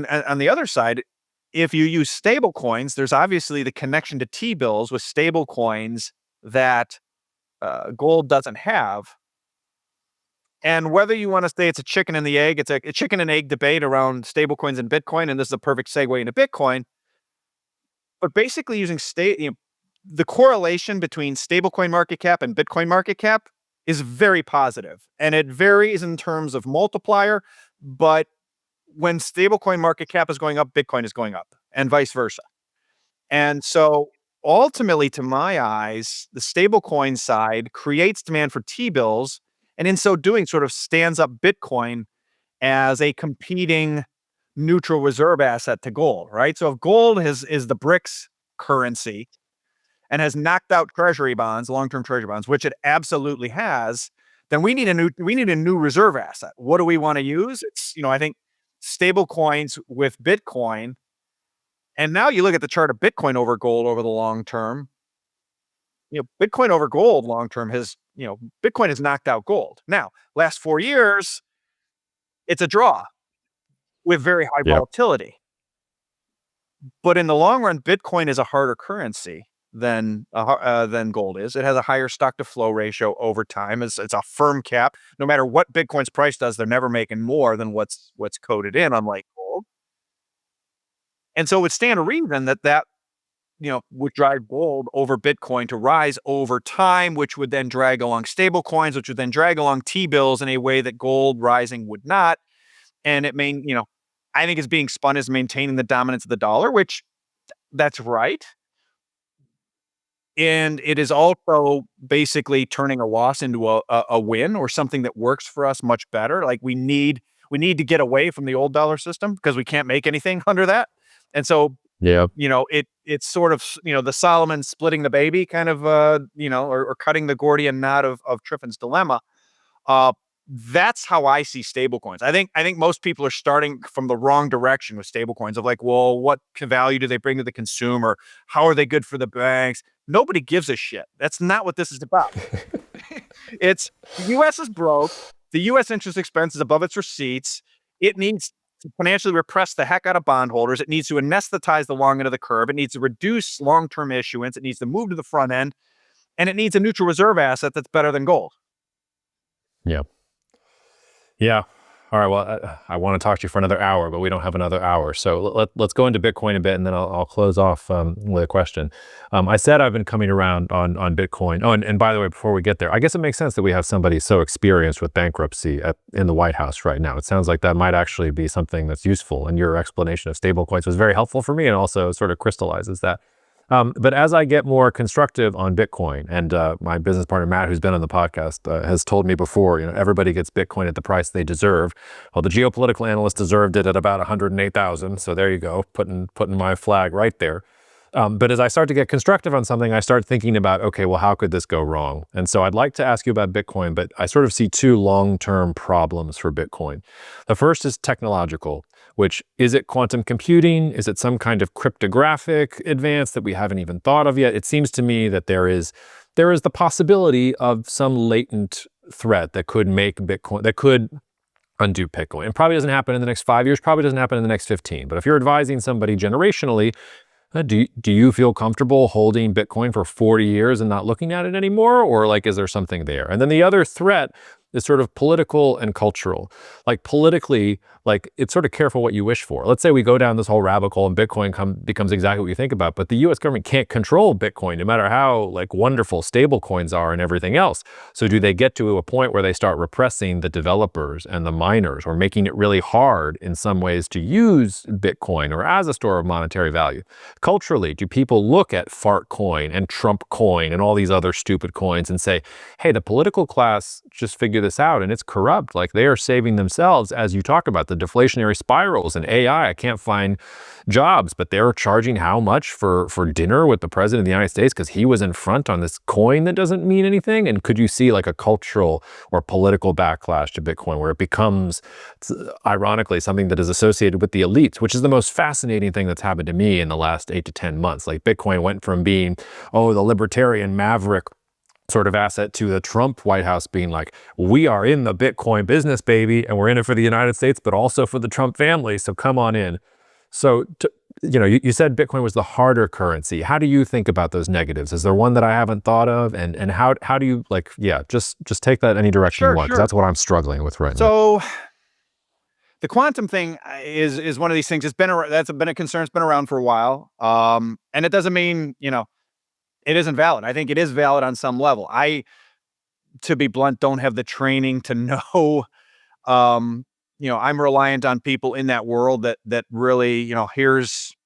S3: on the other side, if you use stable coins, there's obviously the connection to T-bills with stable coins that gold doesn't have. And whether you want to say it's a chicken and the egg, it's a chicken and egg debate around stable coins and Bitcoin, and this is a perfect segue into Bitcoin. But basically using the correlation between stablecoin market cap and Bitcoin market cap is very positive, and it varies in terms of multiplier. But when stablecoin market cap is going up, Bitcoin is going up, and vice versa. And so, ultimately, to my eyes, the stablecoin side creates demand for T-bills, and in so doing, sort of stands up Bitcoin as a competing neutral reserve asset to gold, right? So if gold is the BRICS currency and has knocked out treasury bonds, long-term treasury bonds, which it absolutely has, then we need a new reserve asset. What do we want to use? It's, I think stable coins with Bitcoin. And now you look at the chart of Bitcoin over gold over the long term, Bitcoin over gold long term Bitcoin has knocked out gold. Now, last 4 years, it's a draw with very high
S2: Yeah.
S3: volatility. But in the long run, Bitcoin is a harder currency than gold is. It has a higher stock to flow ratio over time. It's a firm cap. No matter what Bitcoin's price does, they're never making more than what's coded in, unlike gold. And so it would stand to reason that would drive gold over Bitcoin to rise over time, which would then drag along stable coins, which would then drag along T-bills in a way that gold rising would not. And I think it's being spun as maintaining the dominance of the dollar, which that's right. And it is also basically turning a loss into a win, or something that works for us much better. Like we need to get away from the old dollar system because we can't make anything under that. And so,
S2: Yeah.
S3: it's sort of, the Solomon splitting the baby kind of, or cutting the Gordian knot of Triffin's dilemma. Uh, that's how I see stablecoins. I think most people are starting from the wrong direction with stablecoins of like, well, what value do they bring to the consumer? How are they good for the banks? Nobody gives a shit. That's not what this is about. It's the U.S. is broke. The U.S. interest expense is above its receipts. It needs to financially repress the heck out of bondholders. It needs to anesthetize the long end of the curve. It needs to reduce long-term issuance. It needs to move to the front end, and it needs a neutral reserve asset that's better than gold.
S2: Yeah. Yeah. All right. Well, I want to talk to you for another hour, but we don't have another hour. So let's go into Bitcoin a bit, and then I'll close off with a question. I said I've been coming around on Bitcoin. Oh, and by the way, before we get there, I guess it makes sense that we have somebody so experienced with bankruptcy in the White House right now. It sounds like that might actually be something that's useful, and your explanation of stablecoins was very helpful for me, and also sort of crystallizes that. But as I get more constructive on Bitcoin, and my business partner, Matt, who's been on the podcast, has told me before, everybody gets Bitcoin at the price they deserve. Well, the geopolitical analyst deserved it at about 108,000. So there you go, putting my flag right there. But as I start to get constructive on something, I start thinking about, okay, well, how could this go wrong? And so I'd like to ask you about Bitcoin, but I sort of see two long-term problems for Bitcoin. The first is technological, which is it quantum computing? Is it some kind of cryptographic advance that we haven't even thought of yet? It seems to me that there is the possibility of some latent threat that could make Bitcoin, that could undo Bitcoin. It probably doesn't happen in the next 5 years, probably doesn't happen in the next 15. But if you're advising somebody generationally, do you feel comfortable holding Bitcoin for 40 years and not looking at it anymore? Or like, is there something there? And then the other threat is sort of political and cultural. Like politically, like it's sort of careful what you wish for. Let's say we go down this whole rabbit hole and Bitcoin becomes exactly what you think about, but the US government can't control Bitcoin no matter how like wonderful stable coins are and everything else. So do they get to a point where they start repressing the developers and the miners, or making it really hard in some ways to use Bitcoin or as a store of monetary value? Culturally, do people look at fart coin and Trump coin and all these other stupid coins and say, hey, the political class just figured this out and it's corrupt. Like they are saving themselves, as you talk about the deflationary spirals and AI. I can't find jobs, but they're charging how much for dinner with the president of the United States because he was in front on this coin that doesn't mean anything? And could you see like a cultural or political backlash to Bitcoin where it becomes, ironically, something that is associated with the elites, which is the most fascinating thing that's happened to me in the last 8 to 10 months. Like Bitcoin went from being, oh, the libertarian maverick sort of asset to the Trump White House being like, we are in the Bitcoin business, baby, and we're in it for the United States, but also for the Trump family. So come on in. So, you said Bitcoin was the harder currency. How do you think about those negatives? Is there one that I haven't thought of? And how do you like, just take that any direction you want, because that's what I'm struggling with right now.
S3: So the quantum thing is one of these things. That's been a concern. It's been around for a while. And it doesn't mean, it isn't valid. I think it is valid on some level. I, to be blunt, don't have the training to know. I'm reliant on people in that world that really, here's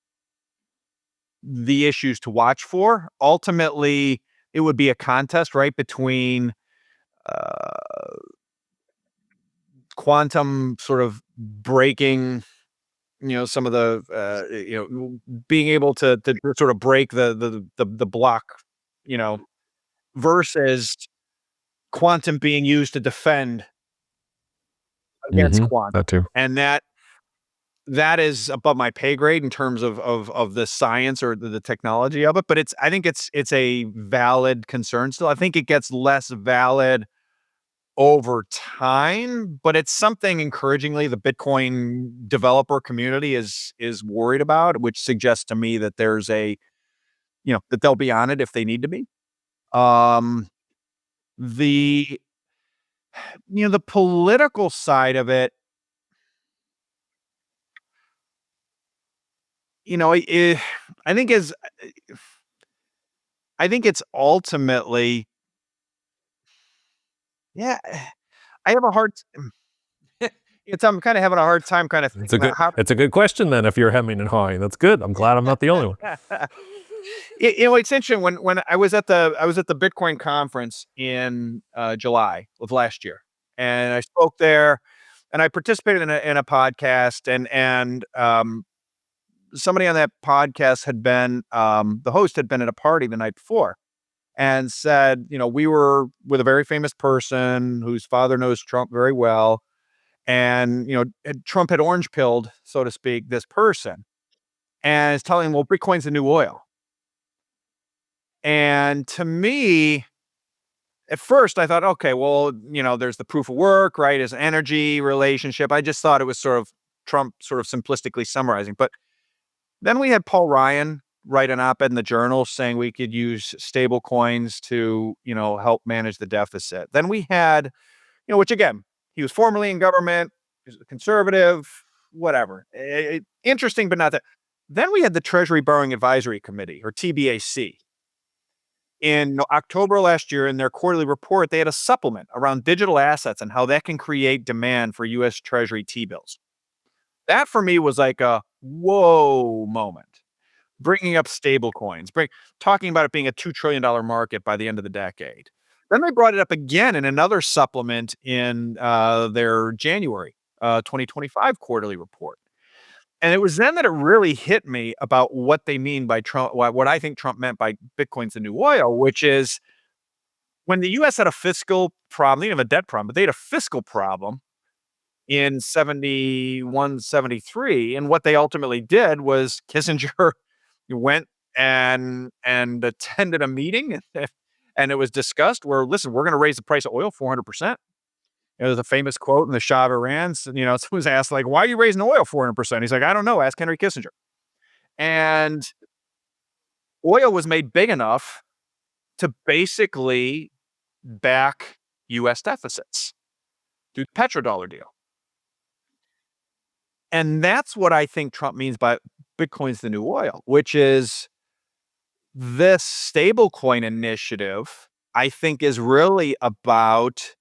S3: the issues to watch for. Ultimately, it would be a contest, right, between quantum sort of breaking, some of the, being able to sort of break the block, versus quantum being used to defend against quantum.
S2: That too.
S3: And that is above my pay grade in terms of the science or the technology of it. But I think it's a valid concern still. I think it gets less valid over time, but it's something encouragingly the Bitcoin developer community is worried about, which suggests to me that there's that they'll be on it if they need to be. The the political side of it, I think it's ultimately, yeah, I have a hard I'm kind of having a hard time kind of thinking about how.
S2: It's a good question then if you're hemming and hawing. That's good. I'm glad I'm not the only one.
S3: It's interesting when I was at the Bitcoin conference in July of last year, and I spoke there, and I participated in a podcast, and somebody on that podcast had been the host had been at a party the night before, and said, we were with a very famous person whose father knows Trump very well, and Trump had orange pilled, so to speak, this person, and is telling him, well, Bitcoin's the new oil. And to me, at first I thought, okay, well, there's the proof of work, right? As an energy relationship. I just thought it was sort of Trump sort of simplistically summarizing. But then we had Paul Ryan write an op-ed in the Journal saying we could use stable coins to, help manage the deficit. Then we had, which again, he was formerly in government, he was a conservative, whatever. Interesting, but not that. Then we had the Treasury Borrowing Advisory Committee, or TBAC. In October last year, in their quarterly report, they had a supplement around digital assets and how that can create demand for U.S. Treasury T-bills. That for me was like a whoa moment. Bringing up stable coins, talking about it being a $2 trillion market by the end of the decade. Then they brought it up again in another supplement in their January 2025 quarterly report. And it was then that it really hit me about what they mean by Trump, what I think Trump meant by Bitcoin's the new oil, which is when the US had a fiscal problem, they didn't have a debt problem, but they had a fiscal problem in 71, 73. And what they ultimately did was Kissinger went and attended a meeting and it was discussed where, listen, we're going to raise the price of oil 400%. There's a famous quote in the Shah of Iran. Someone was asked, like, why are you raising oil 400%? He's like, I don't know. Ask Henry Kissinger. And oil was made big enough to basically back U.S. deficits through the petrodollar deal. And that's what I think Trump means by Bitcoin's the new oil, which is this stablecoin initiative, I think, is really about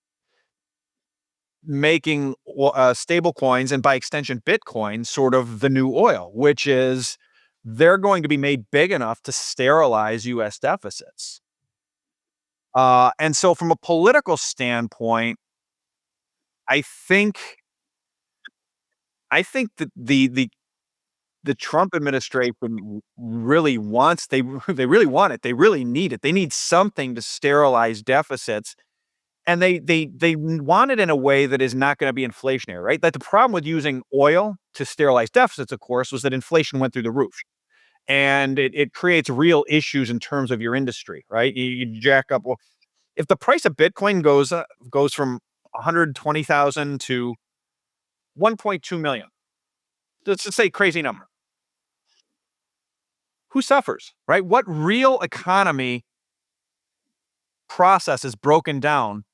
S3: making stable coins, and by extension Bitcoin, sort of the new oil, which is they're going to be made big enough to sterilize U.S. deficits. And so from a political standpoint, I think that the Trump administration really wants, they really want it. They really need it. They need something to sterilize deficits. And they want it in a way that is not going to be inflationary, right? Like the problem with using oil to sterilize deficits, of course, was that inflation went through the roof. And it creates real issues in terms of your industry, right? You jack up. Well, if the price of Bitcoin goes from 120,000 to 1.2 million, let's just say crazy number. Who suffers, right? What real economy process is broken down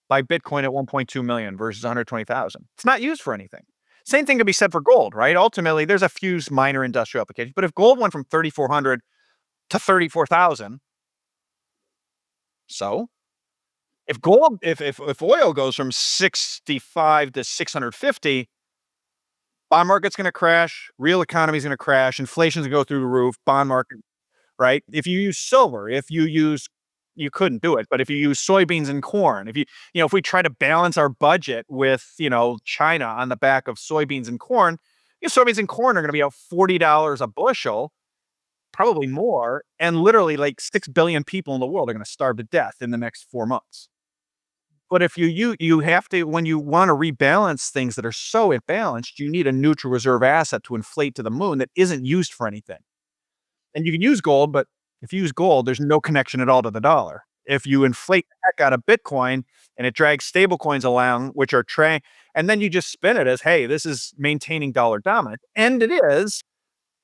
S3: by Bitcoin at 1.2 million versus 120,000? It's not used for anything. Same thing can be said for gold, right? Ultimately, there's a few minor industrial applications, but if gold went from 3,400 to 34,000, so if oil goes from 65 to 650, bond market's going to crash, real economy's going to crash, inflation's going to go through the roof, bond market, right? If you use silver, you couldn't do it, but if you use soybeans and corn, if we try to balance our budget with, China on the back of soybeans and corn, soybeans and corn are going to be out $40 a bushel, probably more. And literally like 6 billion people in the world are going to starve to death in the next 4 months. But if you have to, when you want to rebalance things that are so imbalanced, you need a neutral reserve asset to inflate to the moon that isn't used for anything. And you can use gold, but if you use gold, there's no connection at all to the dollar. If you inflate the heck out of Bitcoin and it drags stable coins along, which are and then you just spin it as, hey, this is maintaining dollar dominance. And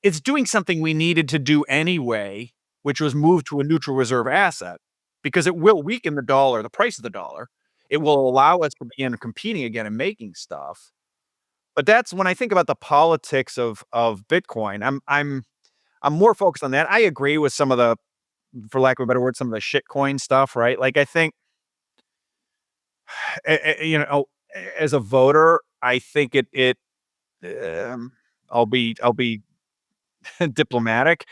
S3: it's doing something we needed to do anyway, which was move to a neutral reserve asset, because it will weaken the dollar, the price of the dollar. It will allow us to begin competing again and making stuff. But that's when I think about the politics of Bitcoin, I'm more focused on that. I agree with some of the, for lack of a better word, some of the shitcoin stuff, right? Like I think, as a voter, I think I'll be diplomatic.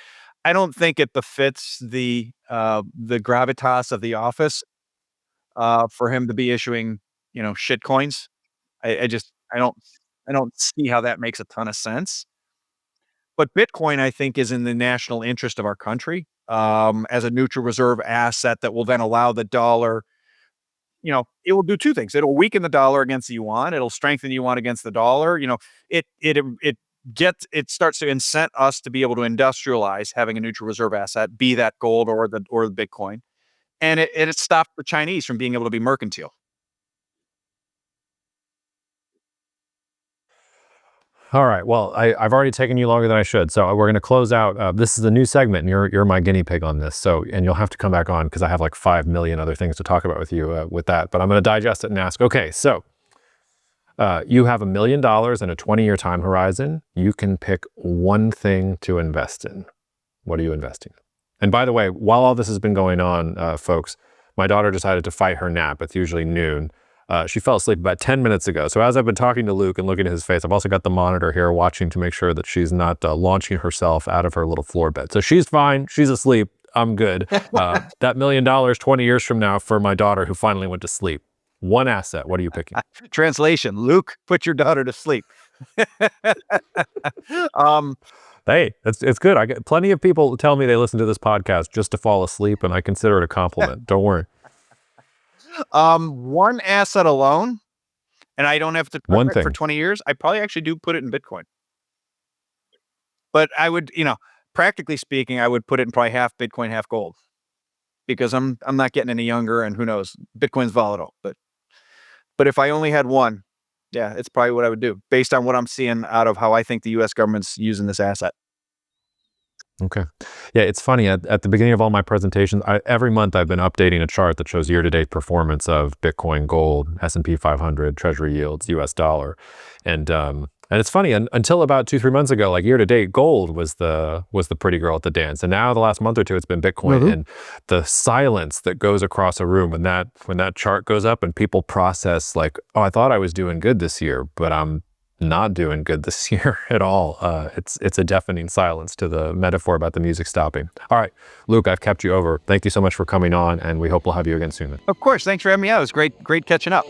S3: I don't think it befits the gravitas of the office for him to be issuing, shit coins. I don't see how that makes a ton of sense. But Bitcoin, I think, is in the national interest of our country, as a neutral reserve asset that will then allow the dollar. It will do two things. It'll weaken the dollar against the yuan. It'll strengthen the yuan against the dollar. It starts to incent us to be able to industrialize having a neutral reserve asset, be that gold or the Bitcoin, and it stopped the Chinese from being able to be mercantile.
S2: All right. Well, I've already taken you longer than I should, so we're going to close out. This is a new segment, and you're my guinea pig on this. And you'll have to come back on because I have like 5 million other things to talk about with you with that. But I'm going to digest it and ask. Okay, so you have $1 million and a 20-year time horizon. You can pick one thing to invest in. What are you investing in? And by the way, while all this has been going on, folks, my daughter decided to fight her nap. It's usually noon. She fell asleep about 10 minutes ago. So as I've been talking to Luke and looking at his face, I've also got the monitor here watching to make sure that she's not launching herself out of her little floor bed. So she's fine. She's asleep. I'm good. That $1 million 20 years from now for my daughter who finally went to sleep. One asset. What are you picking?
S3: Translation: Luke, put your daughter to sleep.
S2: Hey, it's good. I get plenty of people tell me they listen to this podcast just to fall asleep, and I consider it a compliment. Don't worry.
S3: One asset alone, and I don't have to
S2: One
S3: touch it
S2: thing
S3: for 20 years. I probably actually do put it in Bitcoin. But I would, practically speaking, I would put it in probably half Bitcoin, half gold, because I'm not getting any younger, and who knows, Bitcoin's volatile. But if I only had one, yeah, it's probably what I would do based on what I'm seeing out of how I think the U.S. government's using this asset.
S2: Okay. Yeah, it's funny. At the beginning of all my presentations, every month I've been updating a chart that shows year-to-date performance of Bitcoin, gold, S&P 500, Treasury yields, U.S. dollar. And it's funny, until about 2-3 months ago, like year-to-date, gold was the pretty girl at the dance. And now the last month or two, it's been Bitcoin.
S1: Mm-hmm.
S2: And the silence that goes across a room when that chart goes up and people process like, oh, I thought I was doing good this year, but I'm not doing good this year at all. It's a deafening silence to the metaphor about the music stopping. All right, Luke, I've kept you over. Thank you so much for coming on, and we hope we'll have you again soon.
S3: Of course. Thanks for having me out. It was great catching up.